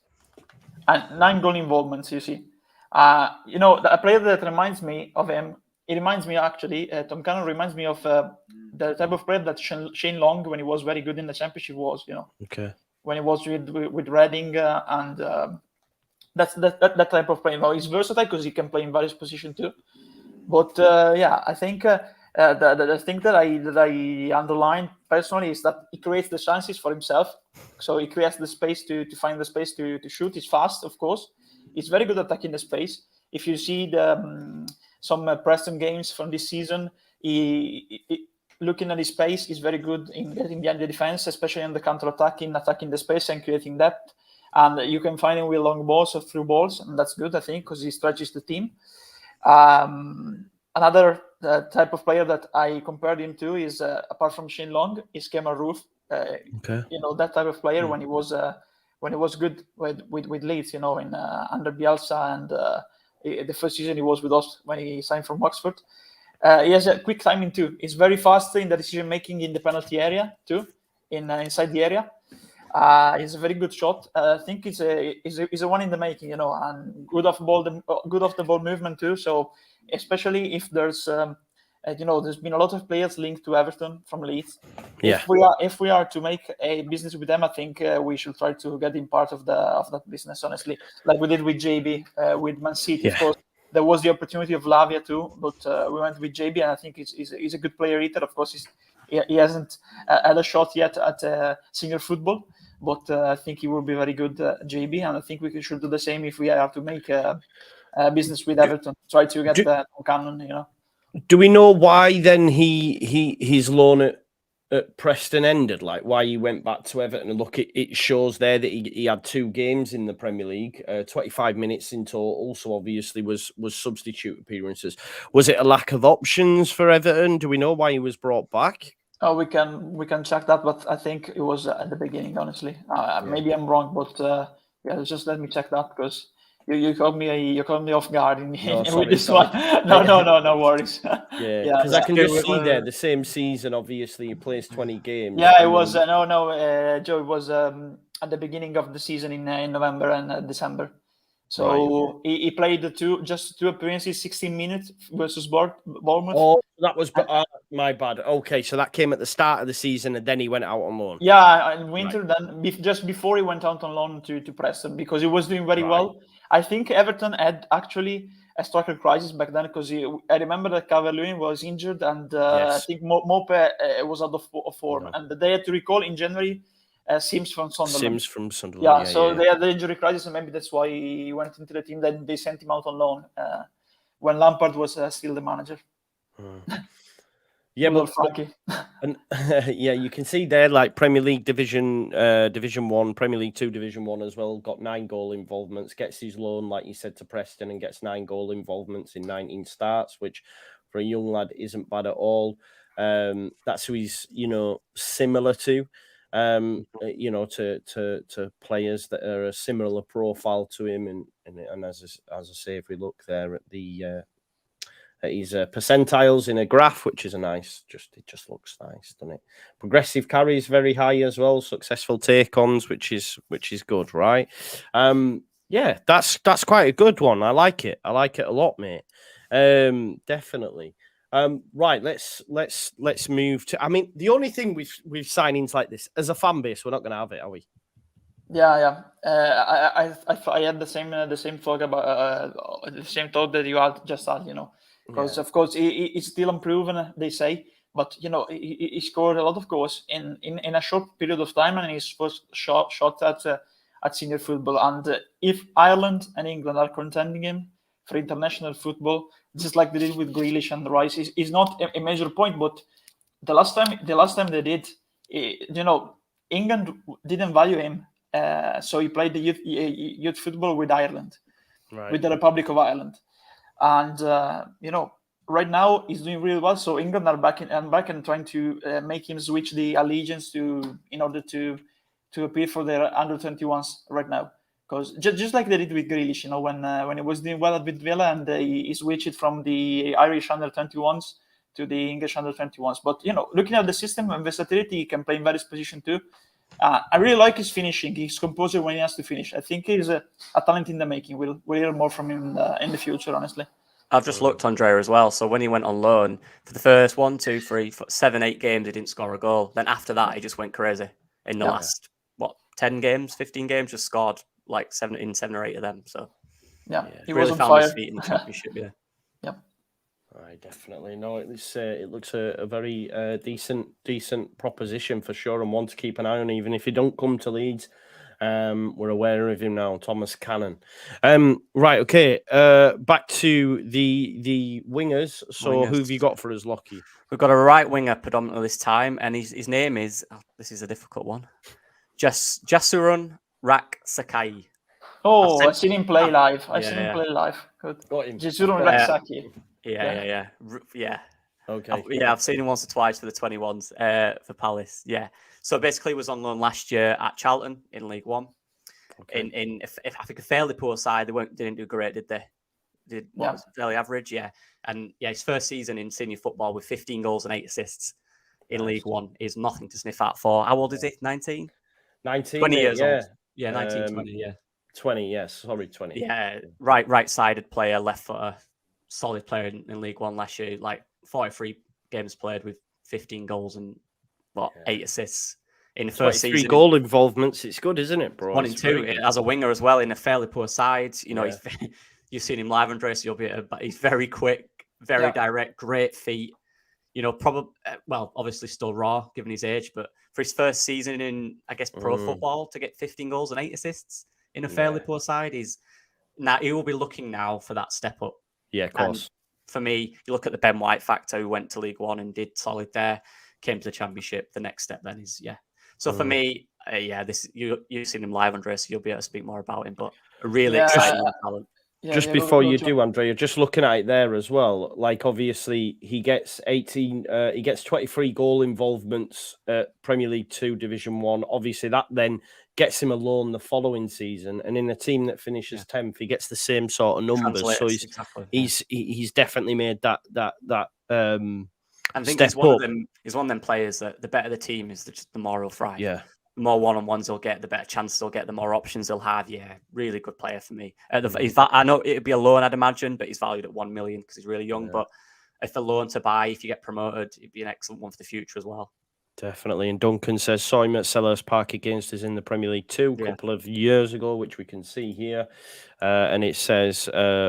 and 9 goal involvements, you see. A player that reminds me of him, it reminds me actually, Tom Cannon reminds me of the type of player that Shane Long, when he was very good in the Championship, was, Okay. When he was with Reading and that's that type of player. He's versatile because he can play in various positions too. But I think the thing that I underline personally is that he creates the chances for himself. So he creates the space to find the space to shoot. He's fast, of course. He's very good at attacking the space. If you see some Preston games from this season, he looking at his pace, he's very good in getting behind the defense, especially on the counter-attacking, attacking the space and creating depth. And you can find him with long balls or through balls, and that's good, I think, because he stretches the team. Another type of player that I compared him to is, apart from Shane Long, is Kemar Roofe. That type of player when he was good with Leeds, in under Bielsa, and the first season he was with us when he signed from Oxford. He has a quick timing too. He's very fast in the decision making in the penalty area too, inside the area. He's a very good shot. I think he's a one in the making, and good off the ball movement too. So especially if there's there's been a lot of players linked to Everton from Leeds. Yeah. If we are to make a business with them, I think we should try to get in part of that business. Honestly, like we did with JB, with Man City, of course. There was the opportunity of Lavia too, but we went with JB, and I think he's a good player eater. Of course, he hasn't had a shot yet at senior football, but I think he will be very good, JB, and I think we should do the same if we have to make a business with Everton. Try to get the Cannon, Do we know why then his loan at Preston ended? Like why he went back to Everton? And look, it shows there that he had 2 games in the Premier League, 25 minutes in total. So obviously was substitute appearances. Was it a lack of options for Everton? Do we know why he was brought back? Oh, we can check that, but I think it was at the beginning. Honestly, maybe I'm wrong, but just let me check that because. You called me off guard with this one. No worries. Because I can just see there the same season. Obviously, he plays 20 games. Yeah, it was Joe. It was at the beginning of the season in November and December. So he played two appearances, 16 minutes versus Bournemouth. Oh, that was My bad. Okay, so that came at the start of the season, and then he went out on loan. Yeah, in winter, then just before he went out on loan to Preston, because he was doing very well. I think Everton had actually a striker crisis back then, because I remember that Calvert-Lewin was injured, and I think Mope was out of form, and they had to recall in January Sims from Sunderland. Yeah, so they had the injury crisis, and maybe that's why he went into the team. Then they sent him out on loan when Lampard was still the manager. Yeah, but Farke. And yeah, you can see there, like Premier League Division 1, Premier League 2 Division 1 as well, got 9 goal involvements, gets his loan, like you said, to Preston, and gets 9 goal involvements in 19 starts, which for a young lad isn't bad at all. That's who he's, similar to, to players that are a similar profile to him. And as I say, if we look there at the his percentiles in a graph, which is it just looks nice, doesn't it? Progressive carries very high as well. Successful take-ons, which is good, right? Yeah, that's quite a good one. I like it. I like it a lot, mate. Definitely. Right, let's move to. I mean, the only thing with signings like this, as a fan base, we're not going to have it, are we? Yeah. I had the same thought about the same thought that you had just had, because of course he's still unproven, they say, but he scored a lot of goals in a short period of time, and his first shot at senior football. And if Ireland and England are contending him for international football, just like they did with Grealish and Rice, is not a major point. But the last time they did, England didn't value him. So he played the youth football with Ireland, with the Republic of Ireland, and right now he's doing really well. So England are back and trying to make him switch the allegiance in order to appear for their under-21s right now, because just like they did with Grealish, when he was doing well at Villa, and he switched it from the Irish under-21s to the English under-21s. But looking at the system and versatility, he can play in various positions too. I really like his finishing, his composure when he has to finish. I think he's a talent in the making. We'll hear more from him in the future, honestly. I've just looked, Andrea, as well. So when he went on loan, for the first 1, 2, 3, 7, 8 games, he didn't score a goal. Then after that, he just went crazy. In the last, 10 games, 15 games, just scored like 7 or 8 of them. So he really was on found fire. his feet in the championship, yeah. Right, definitely. No, it looks a very decent proposition for sure, and one to keep an eye on, even if he don't come to Leeds. We're aware of him now, Thomas Cannon. Right, okay. Back to the wingers. So who have you got for us, Lockie? We've got a right winger predominantly this time, and his name is, this is a difficult one, Jasuron Rak-Sakai. Oh, I've seen him play live. I've seen him play live. Good. Got him. Jasuron Rak-Sakai. Yeah. Okay. I've seen him once or twice for the 21s for Palace. Yeah. So basically, he was on loan last year at Charlton in League One. Okay. If I think a fairly poor side, they didn't do great, did they? Was fairly average, yeah. And his first season in senior football with 15 goals and 8 assists in League One is nothing to sniff at for. How old is he? 19? 19. 20 years old. Yeah, 19, 20, yeah. 20, yes. Sorry, 20. Yeah, right-sided player, left footer. Solid player in League One last year, like 43 games played with 15 goals and 8 assists in the first season. 3 goal involvements. It's good, isn't it, bro? 1 and 2 as a winger as well in a fairly poor side. You've seen him live, Andres. He's very quick, very direct, great feet. Probably obviously still raw given his age, but for his first season in, I guess, pro football to get 15 goals and 8 assists in a fairly poor side he will be looking now for that step up. Yeah, of course. And for me, you look at the Ben White factor, who went to League One and did solid there, came to the Championship. The next step then is So for me, this you've seen him live, Andrea, so you'll be able to speak more about him. But a really exciting talent. Just before you do, Andrea, just looking at it there as well. Like obviously, he gets 23 goal involvements at Premier League 2 Division 1. Obviously, that then gets him a loan the following season, and in a team that finishes 10th, he gets the same sort of numbers. He's definitely made that I think he's one of them players that the better the team is, just the more he'll thrive. Yeah. The more one-on-ones they'll get, the better chances they'll get, the more options they'll have. Yeah, really good player for me. I know it'd be a loan, I'd imagine, but he's valued at 1 million because he's really young. But if a loan to buy, if you get promoted, it'd be an excellent one for the future as well. Definitely. And Duncan says, saw him at Selhurst Park against us in the Premier League 2 a couple of years ago, which we can see here. And it says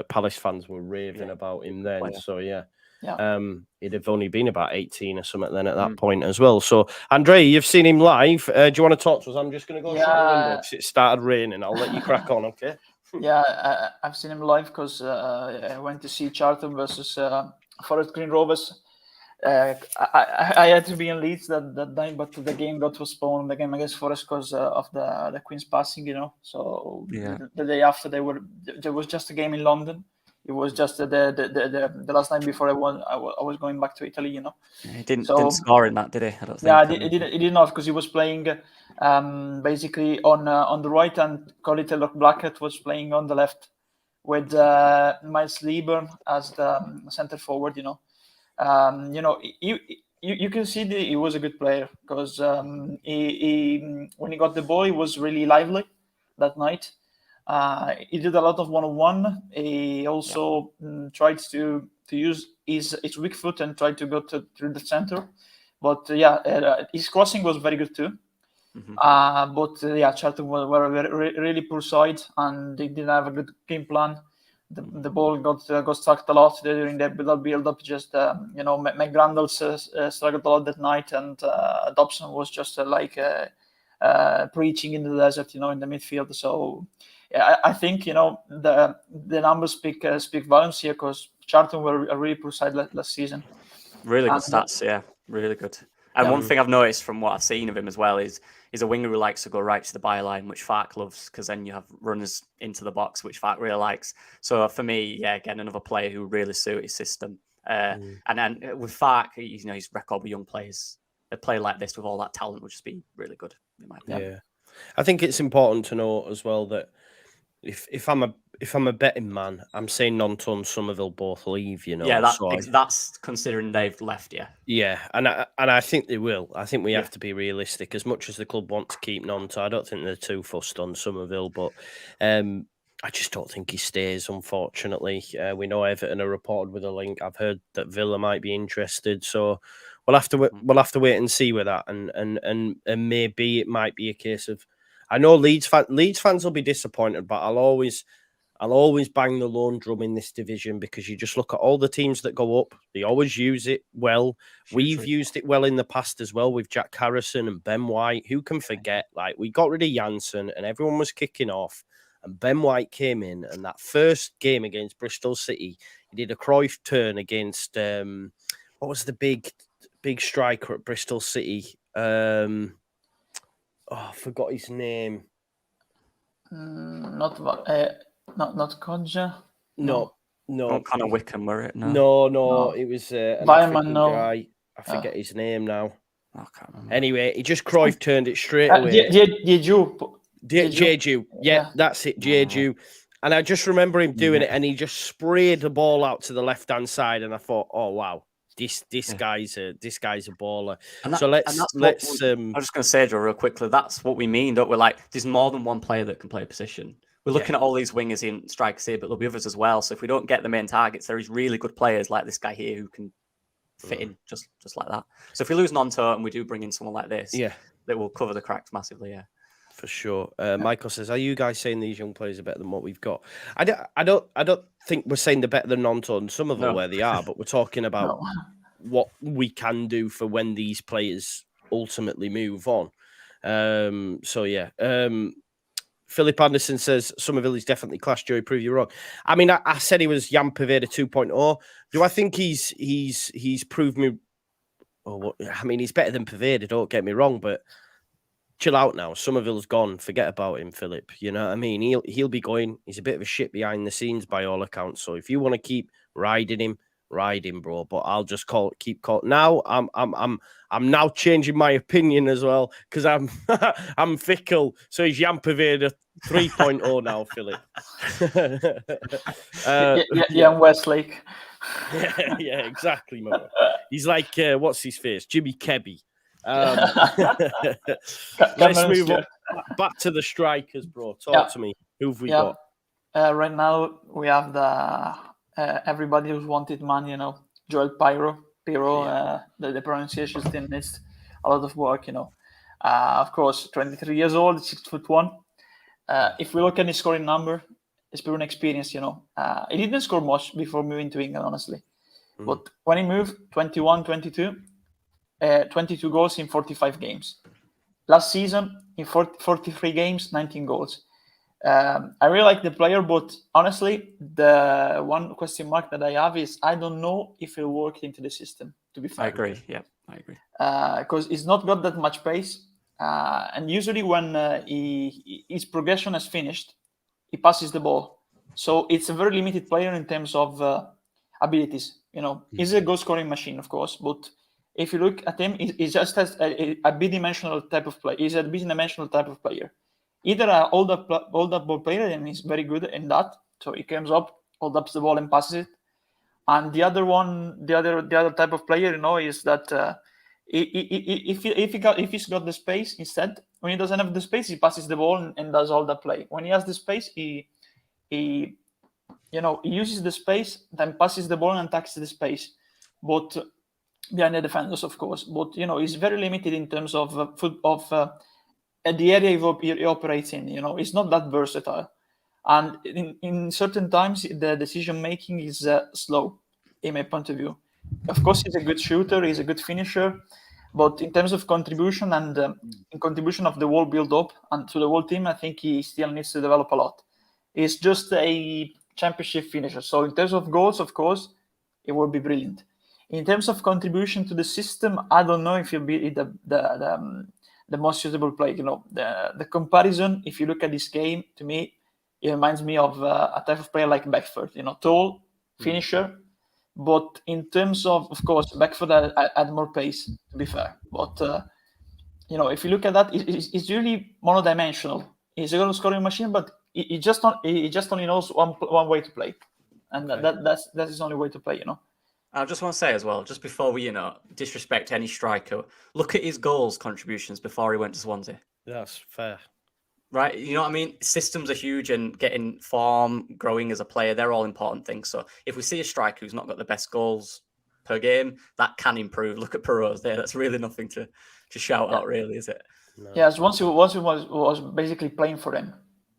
Palace fans were raving about him then. Player. So, yeah. Yeah. He'd have only been about 18 or something then at that point as well. So, Andre, you've seen him live. Do you want to talk to us? I'm just going to go shut the window because it started raining. I'll let you crack on, okay? Yeah, I've seen him live because I went to see Charlton versus Forest Green Rovers. I had to be in Leeds that night, but the game got postponed. The game against Forest because of the Queen's passing, So the day after there was just a game in London. It was just the last night before I was going back to Italy, He didn't score in that, did he? I don't think. Yeah, he did not because he was playing basically on the right, and Collie Taylor-Blackett was playing on the left with Miles Lieber as the centre forward. You can see he was a good player because he when he got the ball, he was really lively that night. He did a lot of one-on-one. He also tried to use his weak foot and tried to go through the center. But his crossing was very good too. Charlton were a really poor side, and they didn't have a good game plan. The ball got stuck a lot during the build-up. Just McGrandles struggled a lot that night, and Dobson was just preaching in the desert, in the midfield. So I think the numbers speak volumes here because Charlton were a really poor side last season. Really good stats, really good. And one thing I've noticed from what I've seen of him as well is a winger who likes to go right to the byline, which Farke loves, because then you have runners into the box, which Farke really likes. So for me, again, another player who really suit his system. And then with Farke, his record with young players, a player like this with all that talent would just be really good, in my opinion. Yeah, I think it's important to note as well that if I'm a betting man, I'm saying Gnonto and Somerville both leave. Yeah, that's considering they've left. Yeah, and I think they will. I think we have to be realistic. As much as the club want to keep Gnonto, I don't think they're too fussed on Somerville, but I just don't think he stays. Unfortunately, we know Everton are reported with a link. I've heard that Villa might be interested, so we'll have to wait and see with that. And maybe it might be a case of. I know Leeds fans will be disappointed, but I'll always bang the lone drum in this division because you just look at all the teams that go up. They always use it well. We've used it well in the past as well with Jack Harrison and Ben White. Who can forget? We got rid of Janssen and everyone was kicking off. And Ben White came in, and that first game against Bristol City, he did a Cruyff turn against what was the big striker at Bristol City? I forgot his name. Not Kodja. No. Not kind of Wickham, were it? No. It was an African guy. I forget his name now. I can't remember. Anyway, he just Cruyff turned it straight away. Jeju. Yeah, that's it, Jeju. And I just remember him doing it, and he just sprayed the ball out to the left-hand side, and I thought, oh wow. This guy's a baller. I'm just going to say, Joe, real quickly, that's what we mean, don't we? There's more than one player that can play a position. We're looking at all these wingers in strikers here, but there'll be others as well. So if we don't get the main targets, there is really good players like this guy here who can fit in just like that. So if we lose Gnonto and we do bring in someone like this, that will cover the cracks massively. Yeah. For sure. Michael says, are you guys saying these young players are better than what we've got? I don't think we're saying they're better than Gnonto and some of them where they are, but we're talking about what we can do for when these players ultimately move on. Philip Anderson says, Somerville is definitely class, Joey, prove you wrong. I mean, I said he was Jan Paveda 2.0. Do I think he's proved me... he's better than Paveda, don't get me wrong, but chill out now. Somerville's gone. Forget about him, Philip. You know what I mean? He'll be going. He's a bit of a shit behind the scenes by all accounts. So if you want to keep riding him, ride him, bro. But I'll just keep calling. Now I'm now changing my opinion as well because I'm fickle. So he's Jan Paveda 3.0 now, Philip. Jan Westlake. Yeah, exactly, man. He's like what's his face? Jimmy Kebby. Let's move on back to the strikers, bro. Talk to me. Who've we got? Right now we have the everybody who's wanted man, Joel Piroe. The pronunciation still needs a lot of work, of course, 23 years old, 6'1". If we look at his scoring number, his proven experience, he didn't score much before moving to England, honestly. But when he moved, 21, 22, 22 goals in 45 games. Last season, in 43 games, 19 goals. I really like the player, but honestly, the one question mark that I have is I don't know if he'll work into the system, to be fair. I agree. Yeah, I agree. Because he's not got that much pace. And usually when his progression has finished, he passes the ball. So it's a very limited player in terms of abilities. He's a goal scoring machine, of course, but if you look at him, he just has a bidimensional type of play. He's a bidimensional type of player. Either an older ball player, and he's very good in that. So he comes up, holds up the ball and passes it. And the other type of player, is that if he's got the space, instead, when he doesn't have the space, he passes the ball and does all the play. When he has the space, he uses the space, then passes the ball and attacks the space. But behind the defenders, of course. But he's very limited in terms of the area he operates in. He's not that versatile, and in certain times the decision making is slow, in my point of view. Of course, he's a good shooter, he's a good finisher, but in terms of contribution and in contribution of the whole build-up and to the whole team, I think he still needs to develop a lot. He's just a championship finisher. So in terms of goals, of course, it will be brilliant. In terms of contribution to the system, I don't know if he'll be the most suitable player. The comparison, if you look at this game, to me, it reminds me of a type of player like Beckford. Tall, finisher. But in terms of course, Beckford had more pace, to be fair. But, if you look at that, it's really mono-dimensional. He's a goal scoring machine, but he just only knows one way to play. And that's his only way to play, I just want to say as well, just before we, disrespect any striker, look at his goals contributions before he went to Swansea. That's fair. Right? You know what I mean? Systems are huge, and getting form, growing as a player, they're all important things. So if we see a striker who's not got the best goals per game, that can improve. Look at Piroe there. That's really nothing to shout out, really, is it? No. Yes, once he was basically playing for them.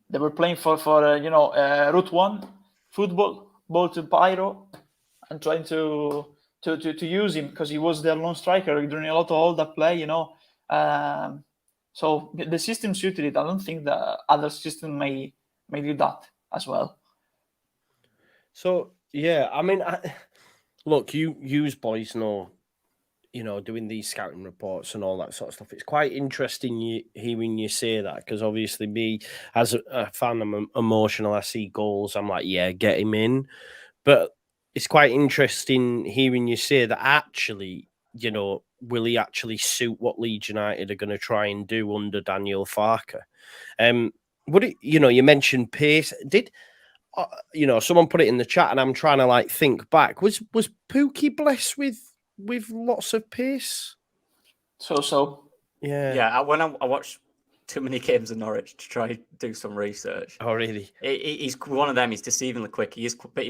They were playing for Route 1, football, ball to Piroe, and trying to use him because he was their lone striker during a lot of all that play, so the system suited it. I don't think the other system may do that as well. So yeah, I mean, look, you boys know, doing these scouting reports and all that sort of stuff. It's quite interesting hearing you say that, because obviously me as a fan, I'm emotional. I see goals, I'm like, yeah, get him in. But it's quite interesting hearing you say that actually, will he actually suit what Leeds United are going to try and do under Daniel Farke? You mentioned pace. Did someone put it in the chat, and I'm trying to think back. Was Pookie blessed with lots of pace? So. Yeah. When I watched too many games of Norwich to try and do some research. Oh, really? He's one of them. He's deceivingly quick.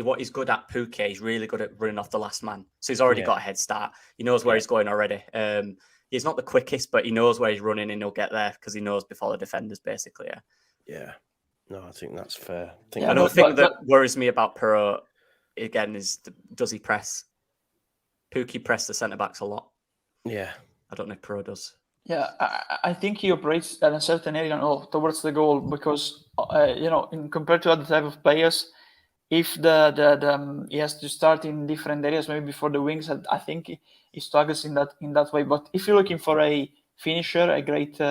What he's good at, Pookie, he's really good at running off the last man. So he's already got a head start. He knows where he's going already. He's not the quickest, but he knows where he's running, and he'll get there because he knows before the defenders, basically. Yeah. No, I think that's fair. Another thing that worries me about Piroe, again, is does he press? Pookie press the centre-backs a lot. Yeah. I don't know if Piroe does. Yeah, I think he operates at a certain area towards the goal because, compared to other type of players, if he has to start in different areas, maybe before the wings, I think he struggles in that way. But if you're looking for a finisher, a great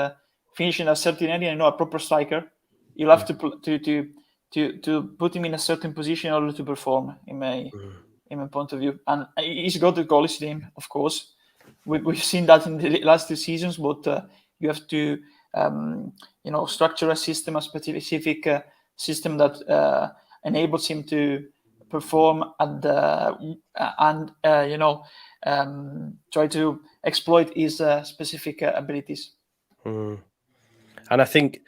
finish in a certain area, a proper striker, you'll have to put him in a certain position in order to perform, in my point of view. And he's got the goalies team, of course. We've seen that in the last 2 seasons, but you have to, structure a system, a specific system that enables him to perform and try to exploit his specific abilities. And I think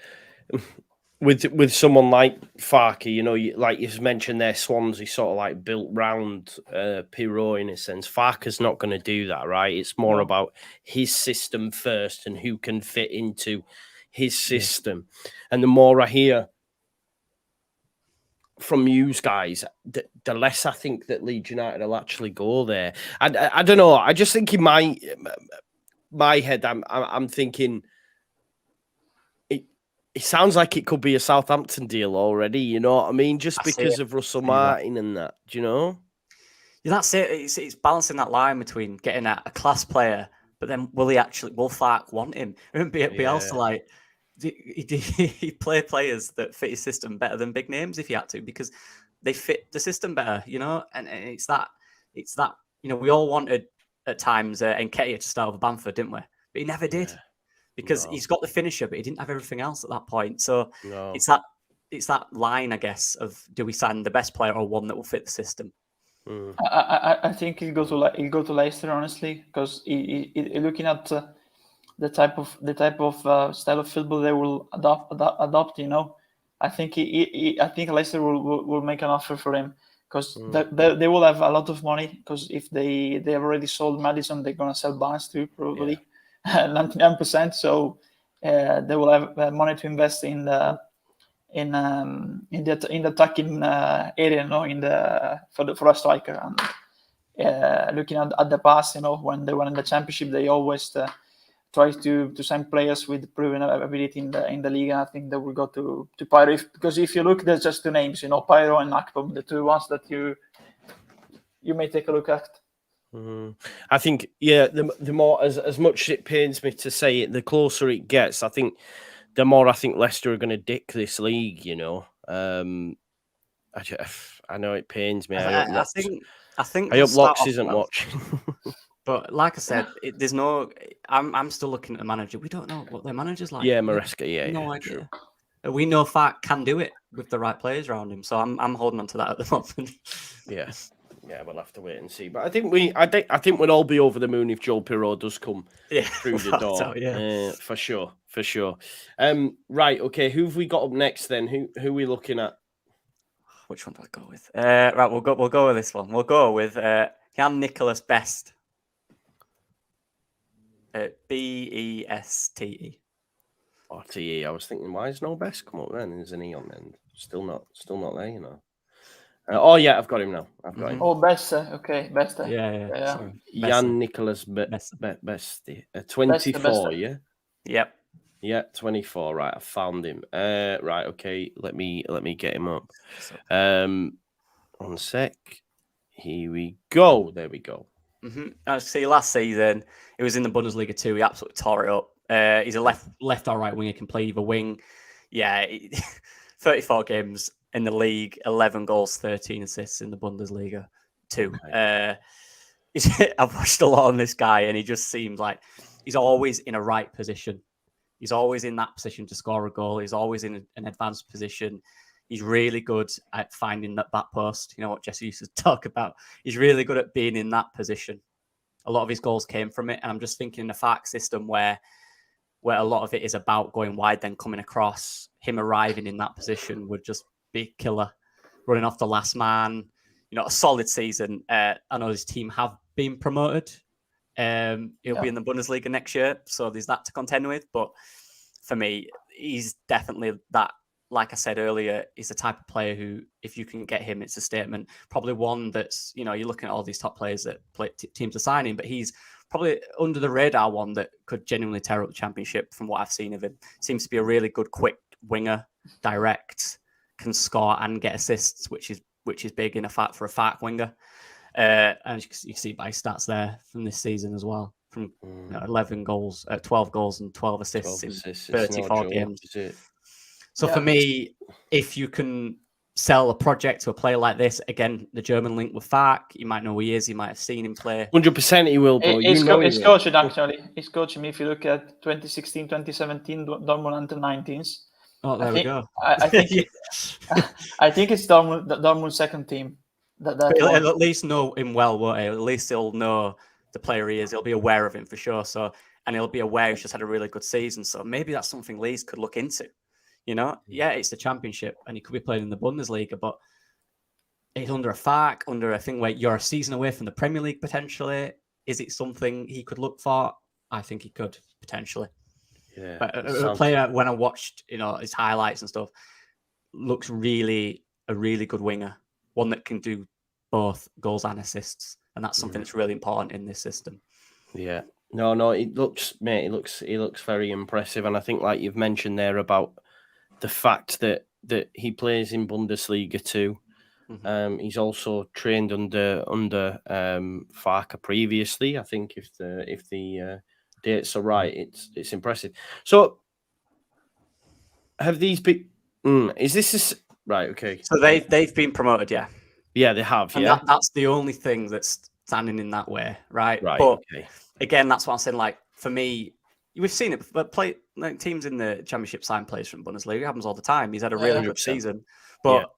with someone like Farke, you know, like you've mentioned there, Swansea sort of like built round Piroe in a sense. Farke's not going to do that, right? It's more about his system first and who can fit into his system. And the more I hear from you guys, the less I think that Leeds United will actually go there. I don't know. I just think in my head, I'm thinking. It sounds like it could be a Southampton deal already, you know what I mean? Just because of Russell Martin and that, do you know? Yeah, that's it. It's balancing that line between getting a class player, but then will Farke want him? Remember Bielsa, like, he play players that fit his system better than big names if he had to, because they fit the system better, you know? And it's that, you know, we all wanted at times Nketiah to start over Bamford, didn't we? But he never did. Because he's got the finisher, but he didn't have everything else at that point. So it's that line, I guess, of do we sign the best player or one that will fit the system? I think he'll go to Leicester, honestly, because looking at the type of style of football they will adopt. You know, I think I think Leicester will make an offer for him, because they will have a lot of money, because if they have already sold Madison, they're gonna sell Barnes too, probably. 99%. So they will have money to invest in the attacking area, you know, for a striker. And looking at the past, you know, when they were in the Championship, they always try to sign players with proven ability in the league. And I think they will go to Piroe, because if you look, there's just two names, you know, Piroe and Akpom, the two ones that you may take a look at. I think, the more, as much as it pains me to say it, the closer it gets, I think the more I think Leicester are going to dick this league, you know. I know it pains me. I hope Locks isn't watching. But like I said, there's no. I'm still looking at the manager. We don't know what their manager's like. Yeah, Maresca. No idea. True. We know Farke can do it with the right players around him, so I'm holding on to that at the moment. Yeah, we'll have to wait and see. But I think we'll all be over the moon if Joel Piroe does come through the door. For sure. Right, okay. Who have we got up next then? Who are we looking at? Which one do I go with? Right, we'll go with this one. We'll go with Jan Nicholas Best. Beste. RTE. I was thinking, why is no Best come up then? There's an E on the end. Still not there, you know. I've got him now. Him. Oh, Beste. Okay, Beste. Yeah. Jan Nicholas Beste. 24, yeah? Yep. Yeah, 24. Right, I found him. Right, okay. Let me get him up. 1 sec. Here we go. There we go. I see. Last season, it was in the Bundesliga too. He absolutely tore it up. He's a left or right winger. Can play either wing. Yeah, 34 games in the league, 11 goals, 13 assists in the Bundesliga too. I've watched a lot on this guy, and he just seems like he's always in a right position. He's always in that position to score a goal. He's always in an advanced position. He's really good at finding that post. You know what Jesse used to talk about. He's really good at being in that position. A lot of his goals came from it. And I'm just thinking in a Farke system where a lot of it is about going wide, then coming across, him arriving in that position would just be killer. Running off the last man, you know, a solid season. I know his team have been promoted. He'll be in the Bundesliga next year. So there's that to contend with. But for me, he's definitely that. Like I said earlier, he's the type of player who, if you can get him, it's a statement. Probably one that's, you know, you're looking at all these top players that teams are signing, but he's probably under the radar one that could genuinely tear up the Championship from what I've seen of him. Seems to be a really good, quick winger, direct, can score and get assists, which is big in for a Farke winger. And you see by stats there from this season as well, from 11 goals, 12 goals and 12 assists in 34 games. So for me, if you can sell a project to a player like this, again, the German link with Farke, you might know who he is, you might have seen him play. 100% he will, bro. He's coaching, actually. He's coaching me. If you look at 2016, 2017, Dortmund under 19s. Oh, there we go. I think I think it's Dortmund's second team. He'll at least know him well, won't he? At least he'll know the player he is. He'll be aware of him for sure. And he'll be aware he's just had a really good season. So maybe that's something Leeds could look into. You know, yeah, it's the Championship, and he could be playing in the Bundesliga, but it's under a Farke, under a thing where you're a season away from the Premier League potentially. Is it something he could look for? I think he could potentially. Yeah, but a player, when I watched, his highlights and stuff, looks a really good winger, one that can do both goals and assists, and that's something that's really important in this system. Yeah, no, he looks very impressive, and I think, like you've mentioned there about the fact that he plays in Bundesliga too. He's also trained under Farke previously. I think if the dates are right, it's impressive. So, have these been? Is this right? Okay. So they've been promoted, yeah. Yeah, they have. And yeah, that's the only thing that's standing in that way, right? Right. But okay. again, that's what I'm saying. Like, for me, we've seen it, but teams in the Championship sign players from Bundesliga. It happens all the time. He's had a really good 100%. season, but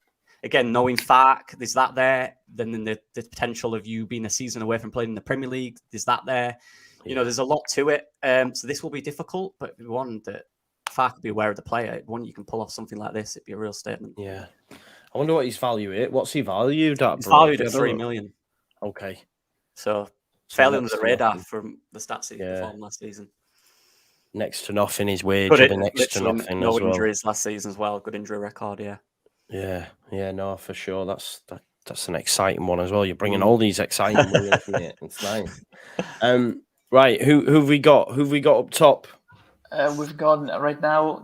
again, knowing Farke, there's that there. Then the potential of you being a season away from playing in the Premier League, there's that there. There's a lot to it. So this will be difficult, but one that Farke could be aware of the player. One you can pull off something like this, it'd be a real statement. Yeah, I wonder what his value is. What's he valued at? He's valued at 3 million. Okay, so fairly under next the to radar nothing. from the stats he performed last season. Next to nothing. His wage But will be next to literally nothing no as well. injuries last season as well. Good injury record, yeah. Yeah, no, for sure. That's an exciting one as well. You're bringing all these exciting players, mate. It's nice. Right, who've we got? Who've we got up top? We've got right now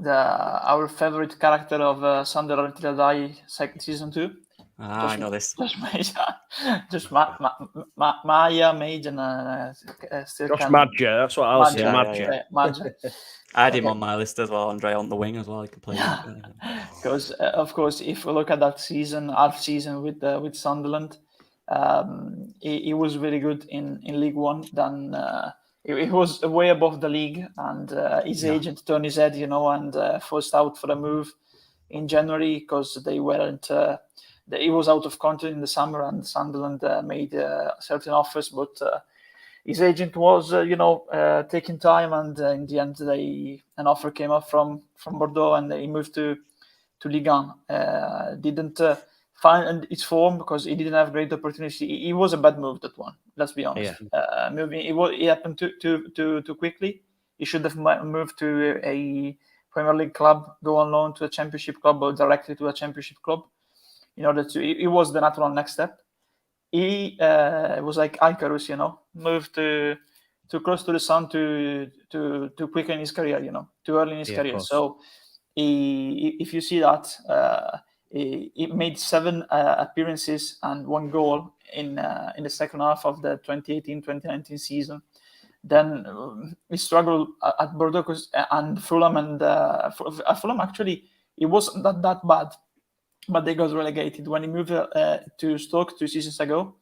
our favorite character of Sunderland Till Die season 2. I know this. Just Maya, Mage, and still Josh Madger. That's what I'll say. Madger. I had him on my list as well. Andre on the wing as well. He can play. Because of course, if we look at that season, half season with Sunderland, he was very good in League One. Then he was way above the league, and his agent turned his head, and forced out for a move in January because they weren't. He was out of contract in the summer, and Sunderland made certain offers, but his agent was, taking time, and in the end, an offer came up from Bordeaux, and he moved to Ligue 1. Didn't find its form because he didn't have great opportunity. It was a bad move, that one. Let's be honest. Moving, it happened too quickly. He should have moved to a Premier League club, go on loan to a Championship club, or directly to a Championship club. In order to, it was the natural next step. He was like Icarus, moved too close to the sun too quick in his career, too early in his career. So if you see that, he made 7 appearances and 1 goal in the second half of the 2018-2019 season. Then he struggled at Bordeaux and Fulham, and Fulham actually it wasn't that bad. But they got relegated. When he moved to Stoke 2 seasons ago,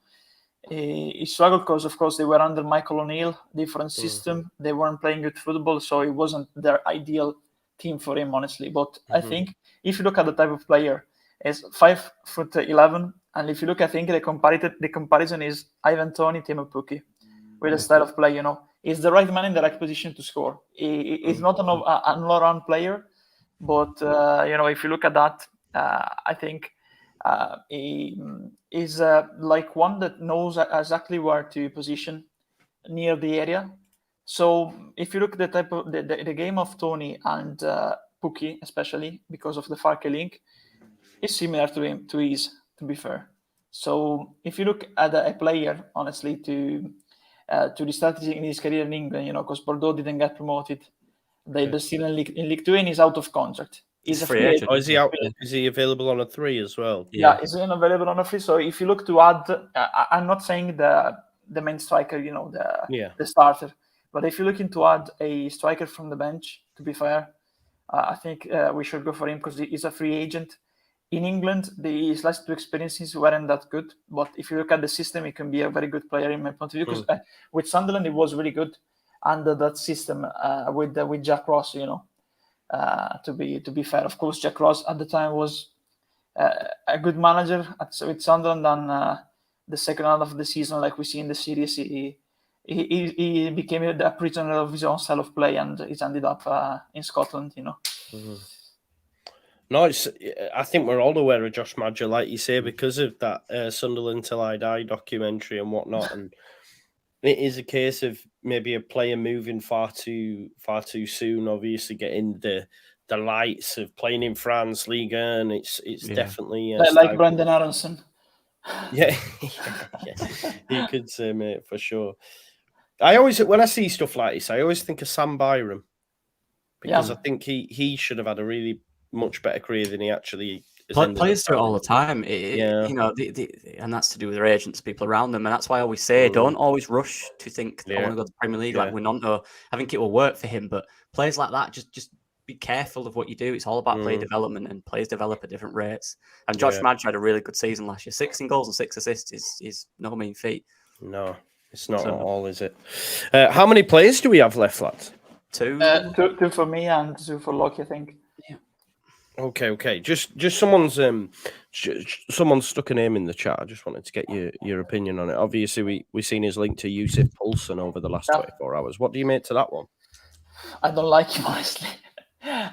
he struggled because, of course, they were under Michael O'Neill, different system. They weren't playing good football, so it wasn't their ideal team for him, honestly. But I think if you look at the type of player, is 5'11", and if you look, I think the comparison is Ivan Toney, Timo Pukki, with the style of play. He's the right man in the right position to score. He's not an all-round player, but if you look at that. I think he is like one that knows exactly where to position near the area. So if you look at the type of the game of Tony and Pukki, especially because of the Farke link, is similar to his, to be fair. So if you look at a player, honestly, to restart in his career in England, because Bordeaux didn't get promoted, they're still in League 2 and he's out of contract. He's a free agent. Oh, is he out? Is he available on a 3 as well? Yeah, he's available on a free. So if you look to add, I'm not saying the main striker, the starter, but if you're looking to add a striker from the bench, to be fair, I think we should go for him because he's a free agent. In England, his last 2 experiences weren't that good, but if you look at the system, he can be a very good player in my point of view. Because with Sunderland, he was really good under that system with Jack Ross, to be fair. Of course, Jack Ross at the time was a good manager with Sunderland, and the second half of the season, like we see in the series, he became a prisoner of his own style of play, and he's ended up in Scotland. No, I think we're all aware of Josh Madger, like you say, because of that Sunderland Till I Die documentary and whatnot. And it is a case of maybe a player moving far too soon. Obviously, getting the lights of playing in France Ligue 1. It's definitely like Brendan Aronson. Yeah, you could say, mate, for sure. When I see stuff like this, I always think of Sam Byram, because I think he should have had a really much better career than he actually has. Players do it all the time. You know, and that's to do with their agents, people around them, and that's why I always say, don't always rush to think I want to go to the Premier League like Winonto. I think it will work for him, but players like that, just be careful of what you do. It's all about player development, and players develop at different rates. And Josh Madge had a really good season last year. 16 goals and 6 assists is no mean feat. No, it's not at all, is it? How many players do we have left, lads? 2 for me and 2 for Lockie, I think. Yeah. Okay. Just someone's stuck a name in the chat. I just wanted to get your opinion on it. Obviously, we've seen his link to Yusuf Poulsen over the last 24 hours. What do you make to that one? I don't like him, honestly.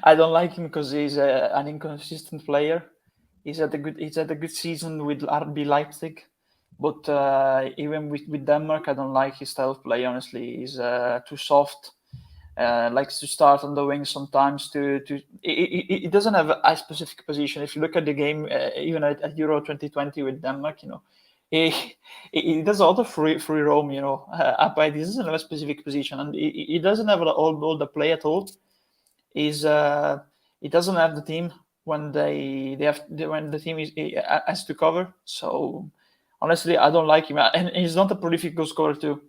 I don't like him because he's an inconsistent player. He's had a good season with RB Leipzig, but even with Denmark, I don't like his style of play. Honestly, he's too soft. Likes to start on the wing sometimes. He doesn't have a specific position. If you look at the game, even at Euro 2020 with Denmark, you know, he does a lot of free roam. You know, but he doesn't have a specific position, and he doesn't have all the play at all. He doesn't have the team when when the team has to cover. So honestly, I don't like him, and he's not a prolific goal scorer too.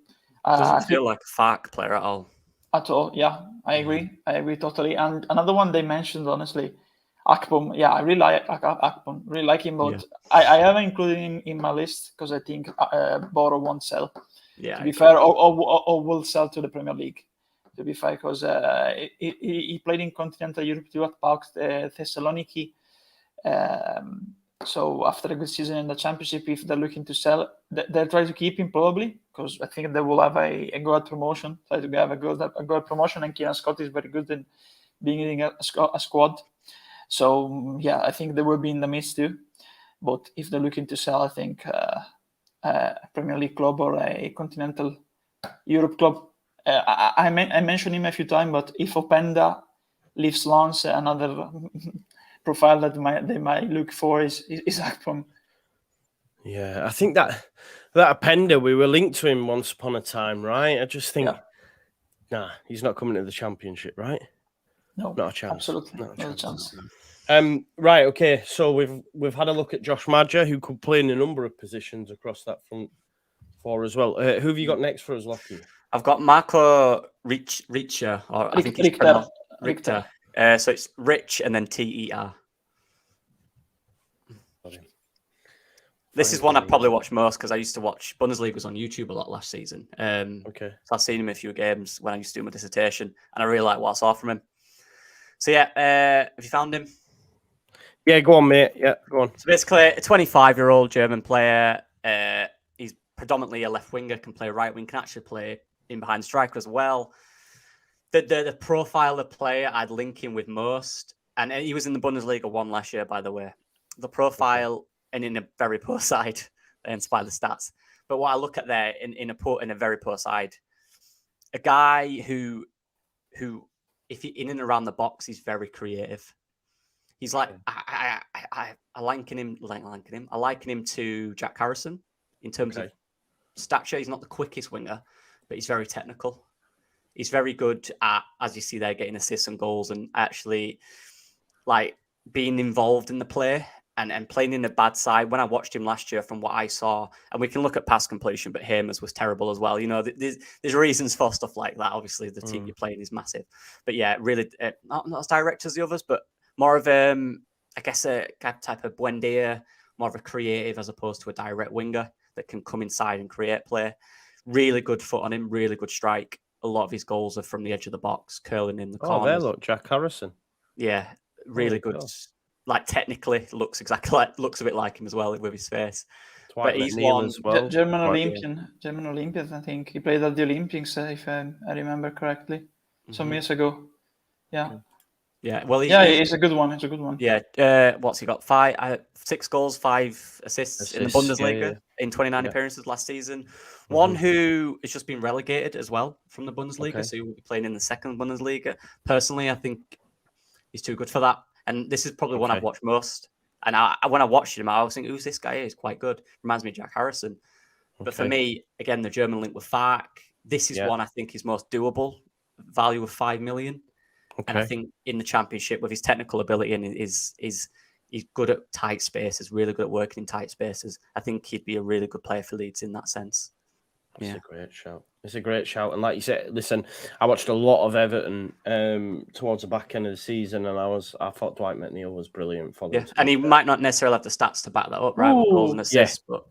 Doesn't feel like a Farke player at all. At all, yeah, I agree. I agree totally. And another one they mentioned, honestly, Akpom. Yeah, I really like Akpom. Really like him, but I haven't included him in my list because I think Boro won't sell. Yeah, to be fair, or will sell to the Premier League. To be fair, because he played in Continental Europe too at PAOK Thessaloniki. So after a good season in the Championship, if they're looking to sell, they'll try to keep him probably, because I think they will have a good promotion. Try to have a good promotion, and Kieran Scott is very good in being in a squad. So yeah, I think they will be in the midst too. But if they're looking to sell, I think a Premier League club or a Continental Europe club. I mentioned him a few times, but if Openda leaves Lens, another profile that they might look for is Akpom. Yeah, I think that Openda, we were linked to him once upon a time, right? I just think, nah, he's not coming to the Championship, right? No, not a chance. Absolutely, not a chance. Right, okay. So we've had a look at Josh Madger, who could play in a number of positions across that front four as well. Who have you got next for us, Lockie? I've got Marco Richter, or I think it's pronounced Richter. So it's Rich and then Ter. This is one I probably watch most because I used to watch Bundesliga was on YouTube a lot last season. Okay. So I've seen him in a few games when I used to do my dissertation, and I really like what I saw from him. So yeah, have you found him? Yeah, go on, mate. Yeah, go on. So basically, a 25-year-old German player. He's predominantly a left winger, can play right wing, can actually play in behind the striker as well. The profile of player I'd link him with most, and he was in the Bundesliga 1 last year, by the way. The profile, and in a very poor side, by the stats. But what I look at there in a very poor side, a guy who if he in and around the box, he's very creative. He's like I liken him to Jack Harrison in terms of stature. He's not the quickest winger, but he's very technical. He's very good at, as you see there, getting assists and goals and actually like being involved in the play and playing in a bad side. When I watched him last year, from what I saw, and we can look at pass completion, but Hamer's was terrible as well. You know, there's reasons for stuff like that. Obviously, the team you're playing is massive. But yeah, really, not as direct as the others, but more of I guess a type of Buendia, more of a creative as opposed to a direct winger that can come inside and create play. Really good foot on him, really good strike. A lot of his goals are from the edge of the box, curling in the corner. Oh, there, look, Jack Harrison. Yeah, really good. God. Like technically, looks a bit like him as well with his face. But he's one as well. German Olympian. I think he played at the Olympics, if I remember correctly, some years ago. Yeah. Yeah, well, it's a good one. It's a good one. Yeah, what's he got? 6 goals, 5 assists in the Bundesliga in 29 appearances last season. One who has just been relegated as well from the Bundesliga, so he will be playing in the second Bundesliga. Personally, I think he's too good for that, and this is probably one I've watched most. And when I watched him, I was thinking, who's this guy? He's quite good. Reminds me of Jack Harrison. But for me, again, the German link with Farke, this is one I think is most doable. Value of 5 million. And I think in the Championship, with his technical ability and he's good at tight spaces, really good at working in tight spaces. I think he'd be a really good player for Leeds in that sense. It's a great shout. It's a great shout. And like you said, listen, I watched a lot of Everton towards the back end of the season, and I thought Dwight McNeil was brilliant for them. Yeah, and he might not necessarily have the stats to back that up, right? With goals and assists, but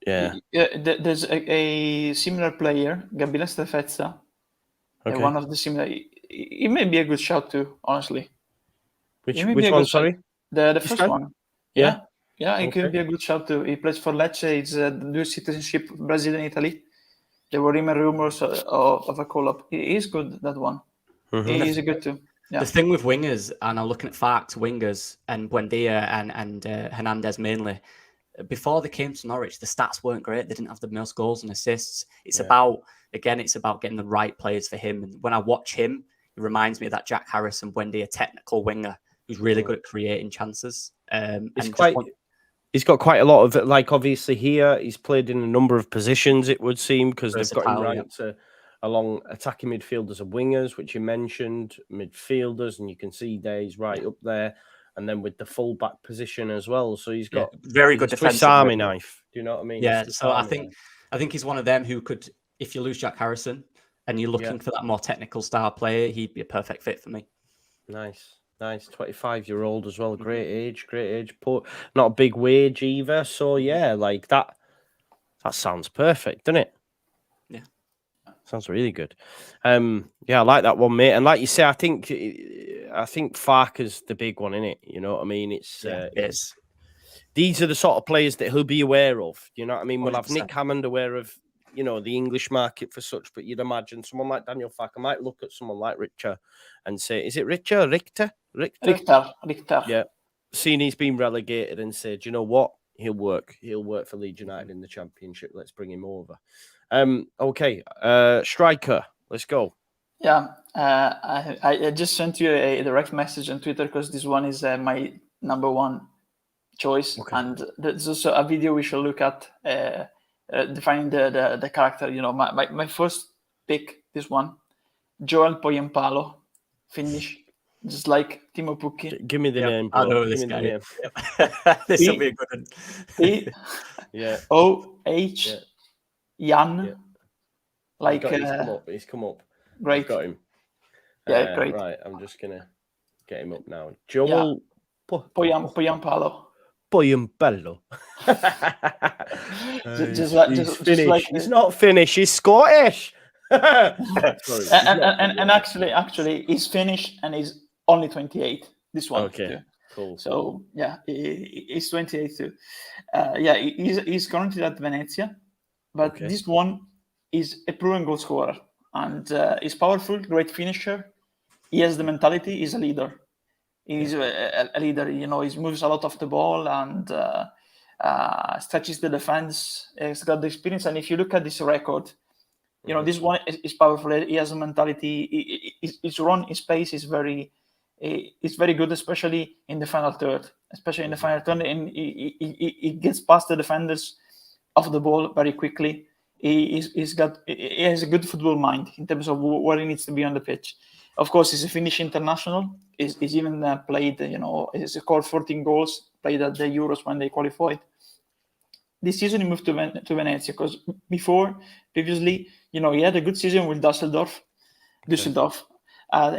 there's a similar player, Gabriele Stefezza. One of the similar. He may be a good shout too, honestly. Which one? Sorry, the first one. Yeah, it could be a good shout too. He plays for Lecce. It's dual citizenship, Brazil and Italy. There were even rumors of a call-up. He is good, that one. He is good too. Yeah. The thing with wingers, and I'm looking at Farke's wingers and Buendia and Hernandez mainly, before they came to Norwich, the stats weren't great. They didn't have the most goals and assists. It's about getting the right players for him. And when I watch him, it reminds me of that Jack Harrison, Buendia technical winger who's really good at creating chances. He's got quite a lot of, like, obviously here, he's played in a number of positions, it would seem, because they've got him ranked along attacking midfielders and wingers, which you mentioned, midfielders, and you can see there he's right up there, and then with the full-back position as well. So he's got very good defensive Swiss Army knife. Do you know what I mean? Yeah, so I think he's one of them who could, if you lose Jack Harrison and you're looking for that more technical style player, he'd be a perfect fit for me. Nice. 25-year-old as well. Great age. Not a big wage either. So yeah, like that sounds perfect, doesn't it? Yeah. Sounds really good. I like that one, mate. And like you say, I think Farke's the big one, innit? You know what I mean? It is. These are the sort of players that he'll be aware of. You know what I mean? 100%. We'll have Nick Hammond aware of, the English market for such, but you'd imagine someone like Daniel Farke might look at someone like Richter and say, is it Richter? Richter. Yeah. Seeing he's been relegated and said, you know what? He'll work for Leeds United in the Championship. Let's bring him over. Striker, let's go. Yeah. I just sent you a direct message on Twitter because this one is my number one choice. And there's also a video we should look at defining the character. My first pick, this one, Joel Pohjanpalo, Finnish, just like Timo Pukki. Give me the name, bro. I know this guy. This will be a good one. O-H Jan. Like he's come up. Great. I've got him. Yeah, great. Right, I'm just gonna get him up now. Joel Pohjanpalo. Pohjanpalo. He's Finnish. He's not Finnish. He's Scottish. Sorry, and actually, he's Finnish and he's only 28. This one. Okay. Too. Cool. So yeah, he's 28 too. He's currently at Venezia, but this one is a proven goal scorer and he's powerful, great finisher. He has the mentality. He's a leader. He's a leader. He moves a lot off the ball and stretches the defense. He's got the experience. And if you look at this record, this one is powerful. He has a mentality. His run, his pace is very good, especially in the final third. And he gets past the defenders off the ball very quickly. He has a good football mind in terms of where he needs to be on the pitch. Of course, he's a Finnish international. He's even played, he's scored 14 goals, played at the Euros when they qualified. This season he moved to Venezia because previously, he had a good season with Düsseldorf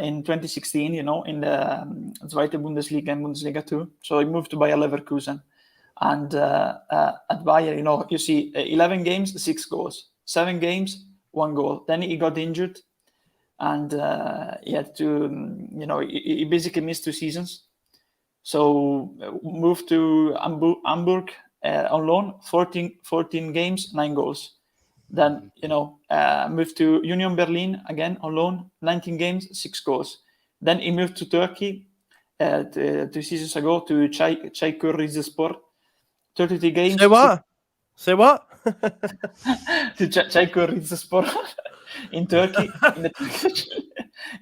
in 2016, in the Zweite Bundesliga and Bundesliga 2. So he moved to Bayer Leverkusen. And at Bayer, you see 11 games, 6 goals. 7 games, 1 goal. Then he got injured. And he had to, he basically missed 2 seasons. So moved to Hamburg on loan, 14 games, 9 goals. Then, moved to Union Berlin again on loan, 19 games, 6 goals. Then he moved to Turkey, 2 seasons ago to Çaykur Rizespor. 33 games. Say what? To Çaykur Rizespor in Turkey,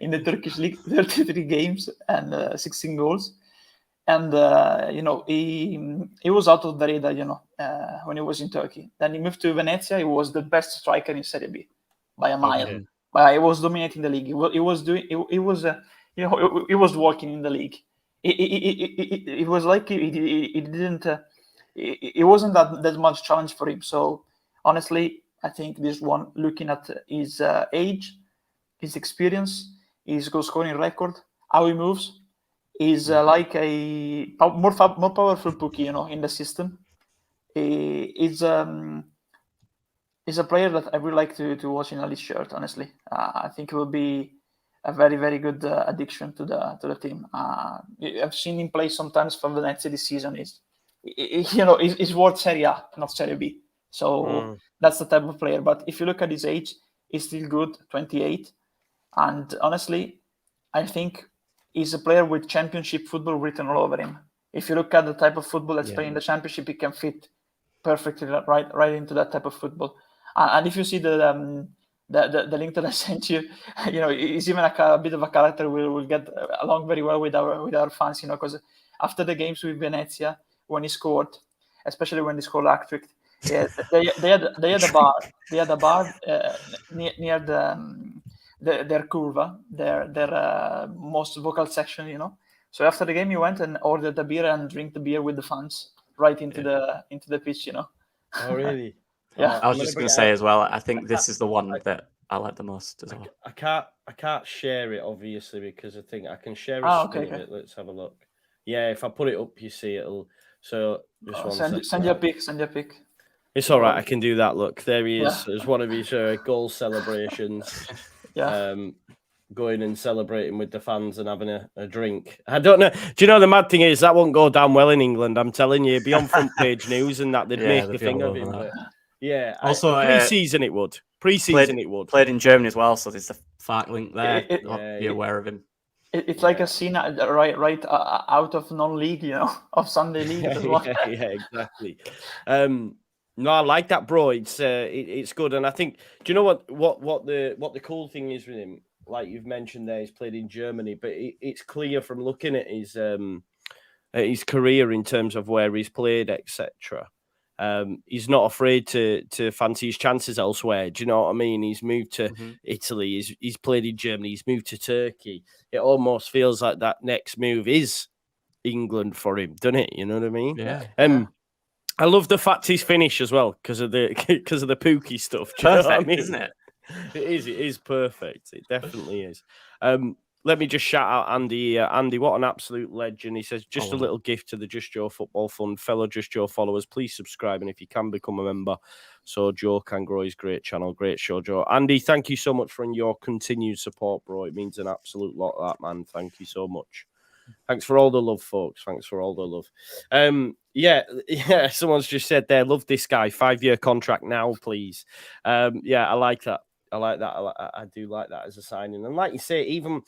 in the Turkish league, 33 games and 16 goals. And he was out of the radar, when he was in Turkey. Then he moved to Venezia. He was the best striker in Serie B by a mile. Okay. But he was dominating the league. He was walking in the league. It was like he didn't. It wasn't that much challenge for him. So honestly, I think this one, looking at his age, his experience, his goal scoring record, how he moves, is like a more powerful bookie, in the system. Is a player that I would like to watch in a Leeds shirt. Honestly, I think it will be a very, very good addition to the team. I've seen him play sometimes for Venezia this season. He's worth Serie A, not Serie B. So that's the type of player. But if you look at his age, he's still good, 28. And honestly, I think he's a player with championship football written all over him. If you look at the type of football that's playing in the championship, he can fit perfectly right into that type of football. And if you see the link that I sent you, he's even a bit of a character. We'll get along very well with our fans, because after the games with Venezia, when he scored, especially when he scored hat-trick, they had a bar near their curva, their most vocal section, So after the game, he went and ordered a beer and drank the beer with the fans right into the pitch, Oh, really? Yeah. I was just going to say as well, I think this is the one that I like the most as well. I can't share it, obviously, because I think I can share okay. of it. Let's have a look. Yeah, if I put it up, you see it'll. So send your pic. It's all right. I can do that. Look, there he is. There's one of his goal celebrations. Yeah. Going and celebrating with the fans and having a drink. I don't know. Do you know the mad thing is that won't go down well in England? I'm telling you, it'd be on front page news and that they'd make a thing of him. But, yeah. Also, pre-season it would. Pre-season it would. Played in Germany as well, so there's the Farke link there. Be aware of him. It's like a scene right out of non-league, of Sunday league. Yeah, exactly. No, I like that, bro. It's good, and I think. Do you know what the cool thing is with him? Like you've mentioned there, he's played in Germany, but it's clear from looking at his career in terms of where he's played, etc. He's not afraid to fancy his chances elsewhere. Do you know what I mean? He's moved to Italy. He's played in Germany. He's moved to Turkey. It almost feels like that next move is England for him, doesn't it? You know what I mean? Yeah. I love the fact he's Finnish as well because of the Pookie stuff. Do you Perfect, know what I mean? Isn't it? It is perfect. It definitely is. Let me just shout out Andy. Andy, what an absolute legend. He says, just a little gift to the Just Joe Football Fund. Fellow Just Joe followers, please subscribe. And if you can, become a member so Joe can grow his great channel. Great show, Joe. Andy, thank you so much for your continued support, bro. It means an absolute lot, that, man. Thank you so much. Thanks for all the love, folks. Thanks for all the love. Yeah, someone's just said there, love this guy. 5-year contract now, please. Yeah, I like that. I do like that as a signing. And like you say, even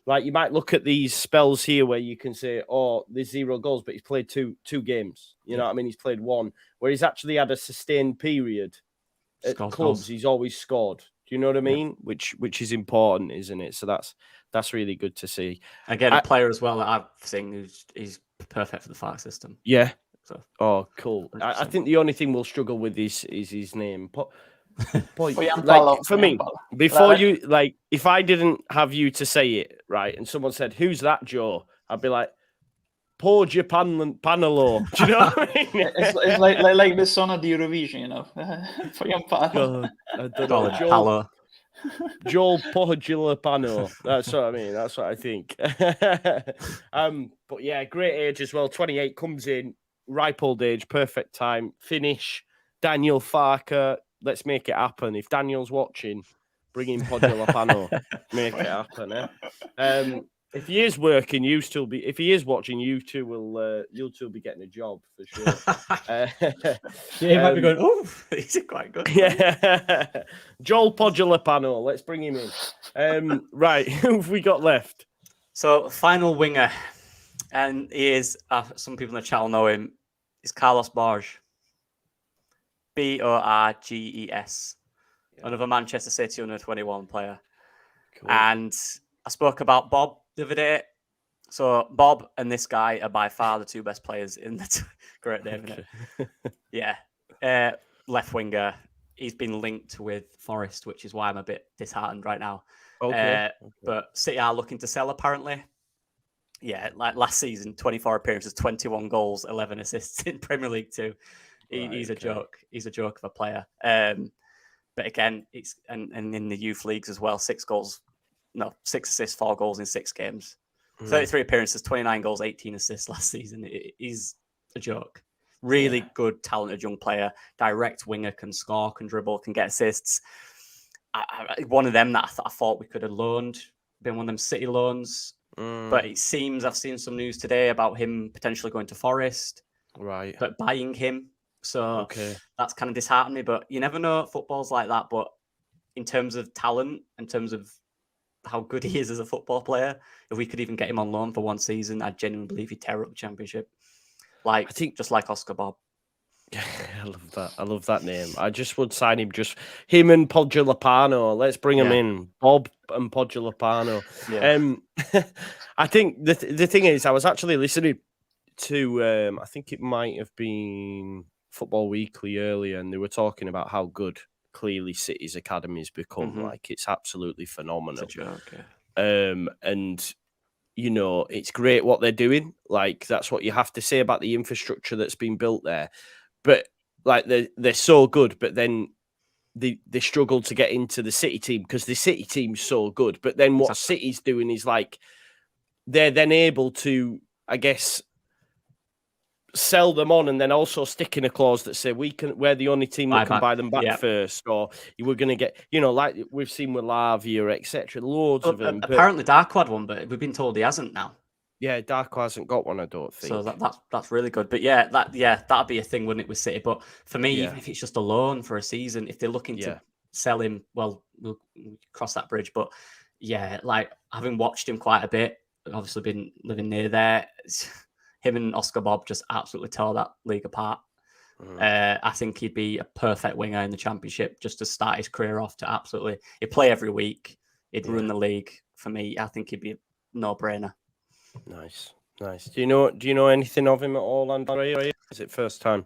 like you might look at these spells here where you can say, oh, there's 0 goals, but he's played two games. You know what I mean? He's played 1, where he's actually had a sustained period at clubs. Goals. He's always scored. Do you know what I mean? Yeah. Which is important, isn't it? So that's really good to see. Again, a player as well that I've seen he's perfect for the Farke system. Yeah. So. Oh, cool. I think the only thing we'll struggle with is his name. Pohjanpalo, for me, before you, like, if I didn't have you to say it, right, and someone said, who's that, Joe? I'd be like, Pohjanpalo. Do you know what I mean? It's like the song of the Eurovision, Pohjanpalo. I don't know. Joel Pohjanpalo. That's what I mean. That's what I think. But yeah, great age as well. 28, comes in, ripe old age, perfect time. Finish. Daniel Farke. Let's make it happen. If Daniel's watching, bring in Pohjanpalo. Make it happen. If he is working, if he is watching, you two will. You'll two be getting a job for sure. Yeah, he might be going. Oh, he's quite good. Yeah, Joel Pohjanpalo. Let's bring him in. Right, who have we got left? So, final winger. And he is, some people in the channel know him, is Carlos Borges. Borges. Another Manchester City under 21 player. Cool. And I spoke about Bob the other day. So Bob and this guy are by far the two best players in the great name, isn't it? Yeah. Left winger. He's been linked with Forest, which is why I'm a bit disheartened right now. Okay. But City are looking to sell apparently. Yeah, like last season, 24 appearances, 21 goals, 11 assists in Premier League 2. He's a joke. He's a joke of a player. But again, it's and in the youth leagues as well, 6 assists, 4 goals in 6 games. 33 appearances, 29 goals, 18 assists last season. He's a joke. Really good, talented young player. Direct winger, can score, can dribble, can get assists. One of them that I thought we could have loaned, been one of them City loans. But it seems I've seen some news today about him potentially going to Forest. Right. But buying him. So that's kind of disheartening me. But you never know. Football's like that. But in terms of talent, in terms of how good he is as a football player, if we could even get him on loan for one season, I genuinely believe he'd tear up the Championship. Like, I think just like Oscar Bob. I love that. I love that name. I just would sign him, just him and Pohjanpalo. Let's bring him in, Bob and Pohjanpalo. Yeah. I think the thing is, I was actually listening to, I think it might have been Football Weekly earlier, and they were talking about how good clearly City's academy's become. Like, it's absolutely phenomenal. It's a joke, yeah. And you know, it's great what they're doing. Like, that's what you have to say about the infrastructure that's been built there. But like, they're so good, but then they struggle to get into the City team because the City team's so good. But then what City's doing is, like, they're then able to, I guess, sell them on, and then also stick in a clause that say we're the only team that can buy them back first, or you were going to get, you know, like we've seen with Lavia, etc. Loads of them. Apparently, Darko had one, but we've been told he hasn't now. Yeah, Darko hasn't got one, I don't think. So that's really good. But that'd be a thing, wouldn't it, with City? But for me, even if it's just a loan for a season, if they're looking to sell him, well, we'll cross that bridge. But yeah, like, having watched him quite a bit, obviously been living near there. Him and Oscar Bob just absolutely tore that league apart. I think he'd be a perfect winger in the Championship just to start his career off. He'd play every week. He'd run the league. For me, I think he'd be a no-brainer. Nice. Do you know anything of him at all, Andrea? Is it first time?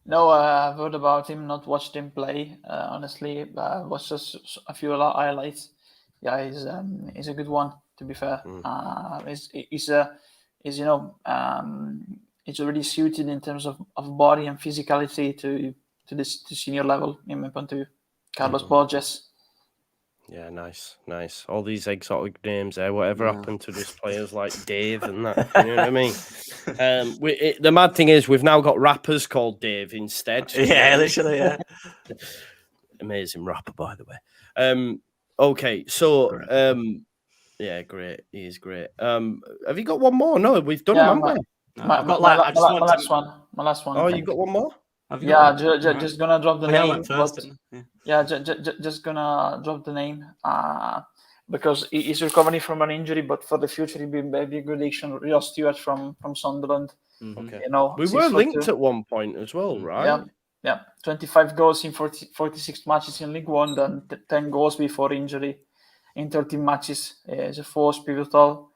No, I've heard about him, not watched him play. Honestly, watched just a few highlights. Yeah, he's a good one, to be fair. He's already suited in terms of body and physicality to the senior level, in my point of view. Carlos Borges. Yeah, nice. All these exotic names there. Whatever happened to these players like Dave and that? You know what I mean? The mad thing is, we've now got rappers called Dave instead. Yeah, literally, yeah. Amazing rapper, by the way. Okay, so yeah, great. He is great. Have you got one more? No, we've done them, haven't we? My last one. Oh, you got one more? Just gonna drop the name. Just gonna drop the name because he's recovering from an injury, but for the future he'd be a good addition. Stewart from Sunderland. Okay. You know, we were linked at one point as well, right? Yeah. 25 goals in 46 matches in League One, then 10 goals before injury in 13 matches. He's a force, pivotal.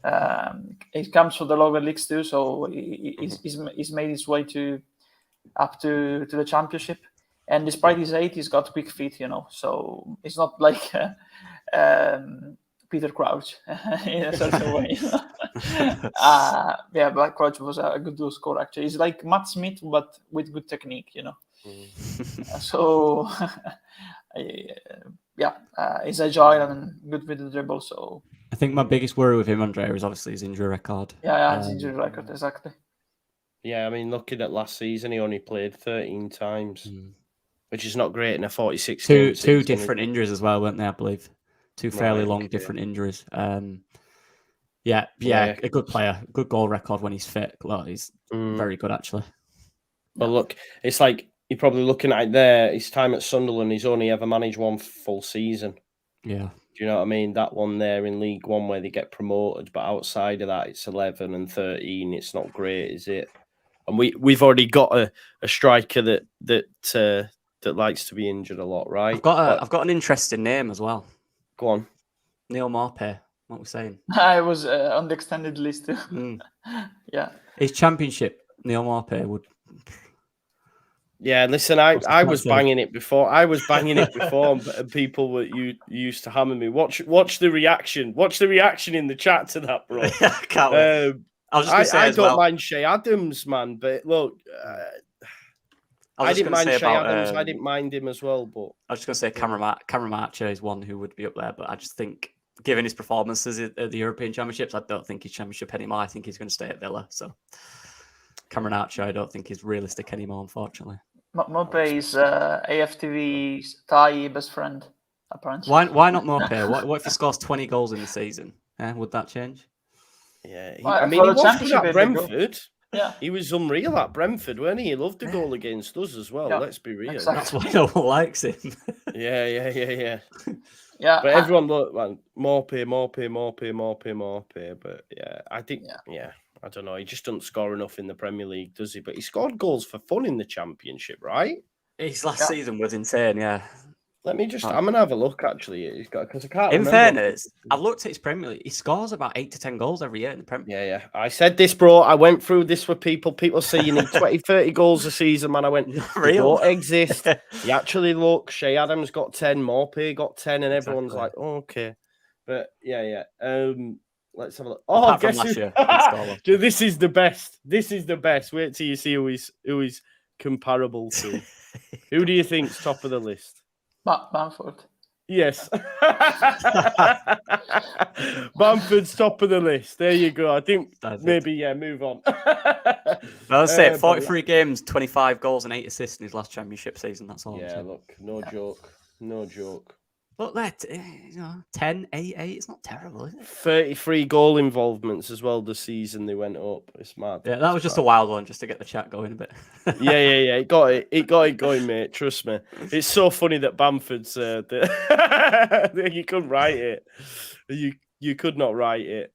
It comes from the lower leagues too, so he's made his way up to the Championship. And despite his age, he's got quick feet, you know. So it's not like Peter Crouch in a certain way. Black Crouch was a good goal scorer, actually. He's like Matt Smith, but with good technique, you know. So he's agile and good with the dribble. So I think my biggest worry with him, Andrea, is obviously his injury record. His injury record, exactly. Yeah, I mean, looking at last season, he only played 13 times, which is not great in a 46 Two different injuries as well, weren't they, I believe? Two fairly long different injuries. A good player, good goal record when he's fit. Well, he's very good, actually. But look, it's like, you're probably looking at it there, his time at Sunderland, he's only ever managed one full season. Yeah. Do you know what I mean? That one there in League One where they get promoted, but outside of that, it's 11 and 13. It's not great, is it? And we've already got a striker that likes to be injured a lot, right? I've got an interesting name as well. Go on. Neil Maupay. What we're saying? I was on the extended list too. Yeah. His championship, Neil Maupay would. Yeah, listen, I was banging it before. And people were used to hammer me. Watch the reaction. Watch the reaction in the chat to that, bro. Can't wait. I don't mind Shay Adams, man, but look, I didn't mind Shay Adams. I didn't mind him as well, but I was just going to say Cameron Archer is one who would be up there, but I just think, given his performances at the European Championships, I don't think he's championship anymore. I think he's going to stay at Villa. So Cameron Archer, I don't think is realistic anymore, unfortunately. Maupay is AFTV's Thai best friend, apparently. Why not Maupay? What if he scores 20 goals in the season? Would that change? Yeah, he the was good at Brentford. Yeah, he was unreal at Brentford, wasn't he? He loved a goal against us as well. Yeah, let's be real. Exactly. That's why no one likes him. Yeah. Yeah, but everyone looked, man, Maupay. But yeah, I think, I don't know. He just doesn't score enough in the Premier League, does he? But he scored goals for fun in the Championship, right? His last season was insane, yeah. Let me just, I'm going to have a look, actually. He's got, because I can't remember. In fairness, I've looked at his Premier League. He scores about 8 to 10 goals every year in the Premier League. Yeah. I said this, bro. I went through this with people. People say you need 20, 30 goals a season, man. I went, they don't exist. You actually look. Shay Adams got 10, Maupay got 10, and everyone's like, oh, okay. But, yeah. Let's have a look. Oh, guess who? This is the best. Wait till you see who he's comparable to. Who do you think's top of the list? Bamford. Yes. Bamford's top of the list. There you go. I think move on. I'll say 43 games, 25 goals and 8 assists in his last championship season. That's all. Yeah, look, no joke. Look, that 10, 8, it's not terrible, is it? 33 goal involvements as well this season. They went up. It's mad. Yeah, that was just a wild one, just to get the chat going a bit. Yeah. It got it going, mate. Trust me. It's so funny that Bamford's. You couldn't write it. You could not write it.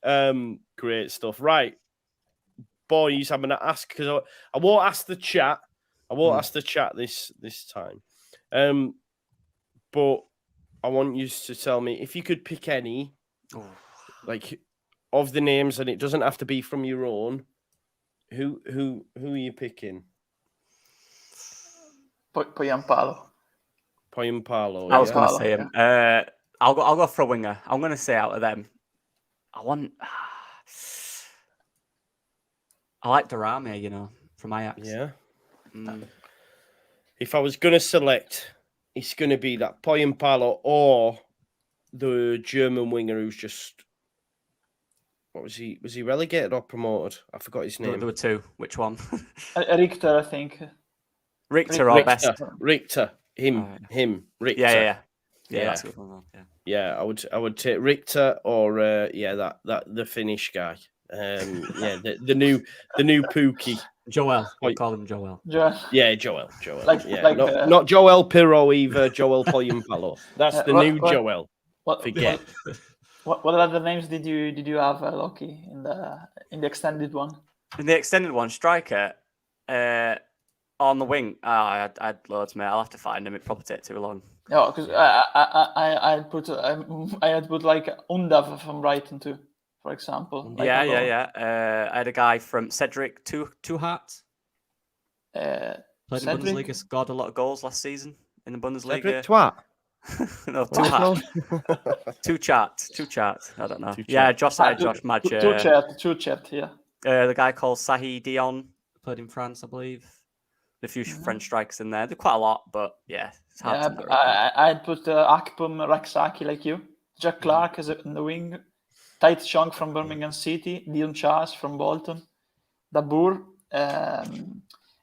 Great stuff. Right, boys. I'm gonna ask because I won't ask the chat. I won't ask the chat this time. But I want you to tell me if you could pick any, like, of the names, and it doesn't have to be from your own. Who are you picking? Pohjanpalo. Pohjanpalo. I was going to say him. I'll go for a winger. I'm going to say out of them, I like Darame, from Ajax. Yeah. If I was going to select, it's going to be that Pohjanpalo or the German winger who's just... What was he? Was he relegated or promoted? I forgot his name. There were two. Which one? Richter, I think. Richter or Best? Richter. Him. Richter. Yeah. That's a good one. Yeah, I would take Richter or the Finnish guy. The new Pookie. Joel. We call him Joel. Yeah, Joel. Not Joel Piroe either. Joel Pohjanpalo. That's the new Joel. Forget. What other names did you have, Loki, in the extended one? In the extended one, striker, on the wing. I had loads, mate. I'll have to find them. It probably take too long. No, because I had put like Undav from Brighton too, for example. Like I had a guy from Cedric Tuhart. Played in Bundesliga, scored a lot of goals last season in the Bundesliga. Cedric Twat. No, two charts. I don't know. Josh Madge. Two chat. Yeah. The guy called Sahi Dion played in France, I believe. A few French strikers in there. They're quite a lot, but yeah, it's hard to I'd put Akpom Raksaki like you. Jack Clark is in the wing. Tait Chong from Birmingham City. Dion Charles from Bolton. Dabur.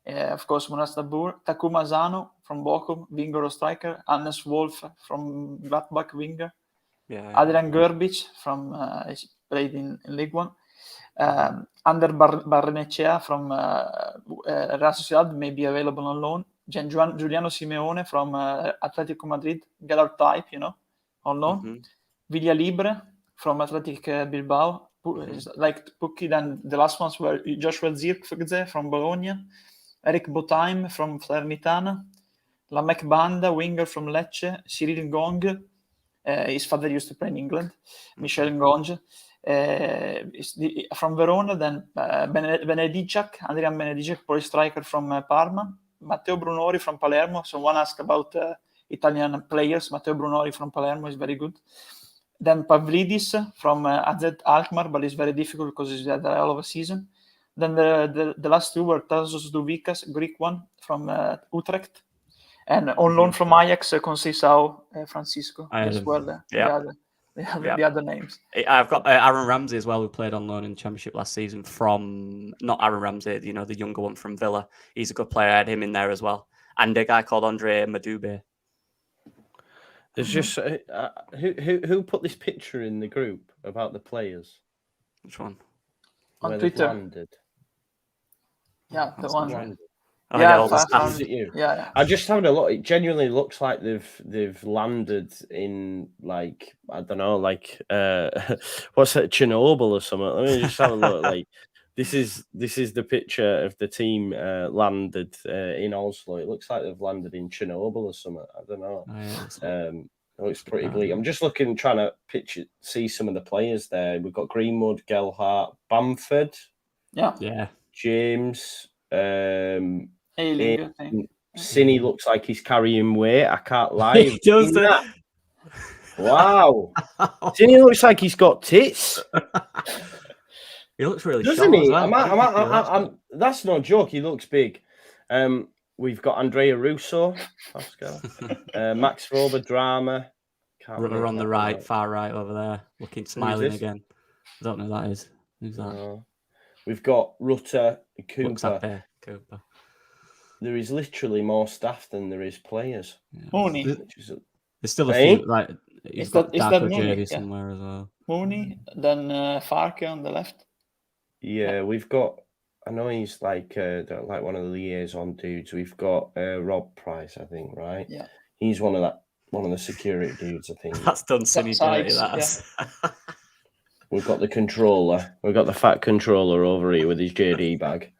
Of course, Munas Dabur. Takuma Zano from Bochum, winger striker. Hannes Wolf from Gladbach, winger. Adrian Gerbic from played in League One. Ander Barrenechea from Real Sociedad may be available on loan. Giuliano Simeone from Atletico Madrid, get our type, on loan. Villa Libre from Athletic Bilbao. Like Pukki, then the last ones were Joshua Zirkzee from Bologna, Eric Botheim from Salernitana, Lamek Banda, winger from Lecce, Cyril Gong, his father used to play in England, Michel Ngonge, from Verona, then Benedicak, Adrian Benedicak, police striker from Parma, Matteo Brunori from Palermo. Someone asked about Italian players. Matteo Brunori from Palermo is very good. Then Pavlidis from AZ Alkmaar, but it's very difficult because he's had a hell of a season. Then the last two were Tasos Douvikas, Greek one from Utrecht, and on loan from Ajax, Conceição Francisco as well. The other names. I've got Aaron Ramsey as well, who played on loan in the Championship last season from, not Aaron Ramsey, the younger one from Villa. He's a good player. I had him in there as well. And a guy called Andre Madube. There's just who put this picture in the group about the players? Which one? On Twitter. Landed. Yeah, the one. Oh, Is it you? Yeah. I just having a look. It genuinely looks like they've landed in, like, I don't know, like what's that, Chernobyl or something. Let me just have a look. Like this is the picture of the team landed in Oslo. It looks like they've landed in Chernobyl or something. I don't know. It looks pretty bleak. I'm just looking, trying to see some of the players there. We've got Greenwood, Gelhardt, Bamford, James. Cine looks like he's carrying weight. I can't lie. He does that. Wow. Cine looks like he's got tits. He looks really doesn't he? Well. That's no joke. He looks big. We've got Andrea Russo, Pascal, Max Rober, Drama. Runner on the right, far right over there, smiling again. I don't know who that is. Who's that? We've got Rutter, Cooper. Looks up there, Cooper. There is literally more staff than there is players. Mooney. There's still a few, like, Is got that Darko Mooney? JD somewhere as well. Mooney, then Farke on the left. Yeah, we've got. I know he's like one of the liaison dudes. We've got Rob Price, I think, right? Yeah. He's one of the security dudes, I think. That's done Cine dirty. That's. We've got the controller. We've got the fat controller over here with his JD bag.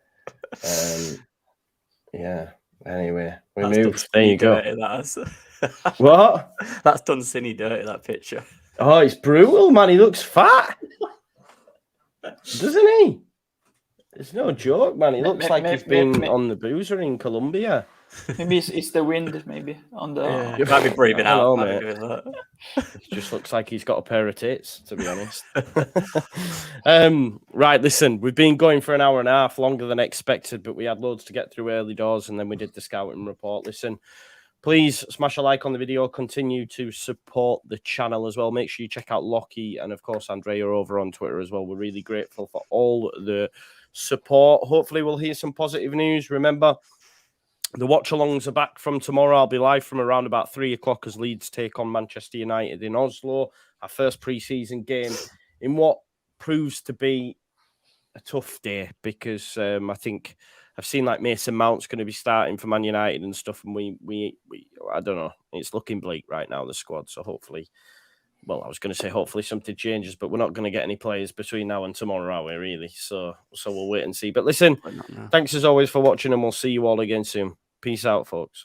Yeah. Anyway, we moved. There you go. What? That's done Cine dirty, that picture. Oh, it's brutal, man. He looks fat. Doesn't he? It's no joke, man. He looks like he's been on the boozer in Colombia. Maybe it's the wind, maybe on the. You might be breathing out. It just looks like he's got a pair of tits, to be honest. Right, listen, we've been going for an hour and a half, longer than expected, but we had loads to get through early doors, and then we did the scouting report. Listen, please smash a like on the video. Continue to support the channel as well. Make sure you check out Lockie and, of course, Andrea over on Twitter as well. We're really grateful for all the support. Hopefully, we'll hear some positive news. Remember, the watch-alongs are back from tomorrow. I'll be live from around about 3 o'clock as Leeds take on Manchester United in Oslo. Our first pre-season game in what proves to be a tough day because I think I've seen like Mason Mount's going to be starting for Man United and stuff, and we I don't know. It's looking bleak right now, the squad. So hopefully, well, I was going to say hopefully something changes, but we're not going to get any players between now and tomorrow, are we, really? So we'll wait and see. But listen, thanks as always for watching, and we'll see you all again soon. Peace out, folks.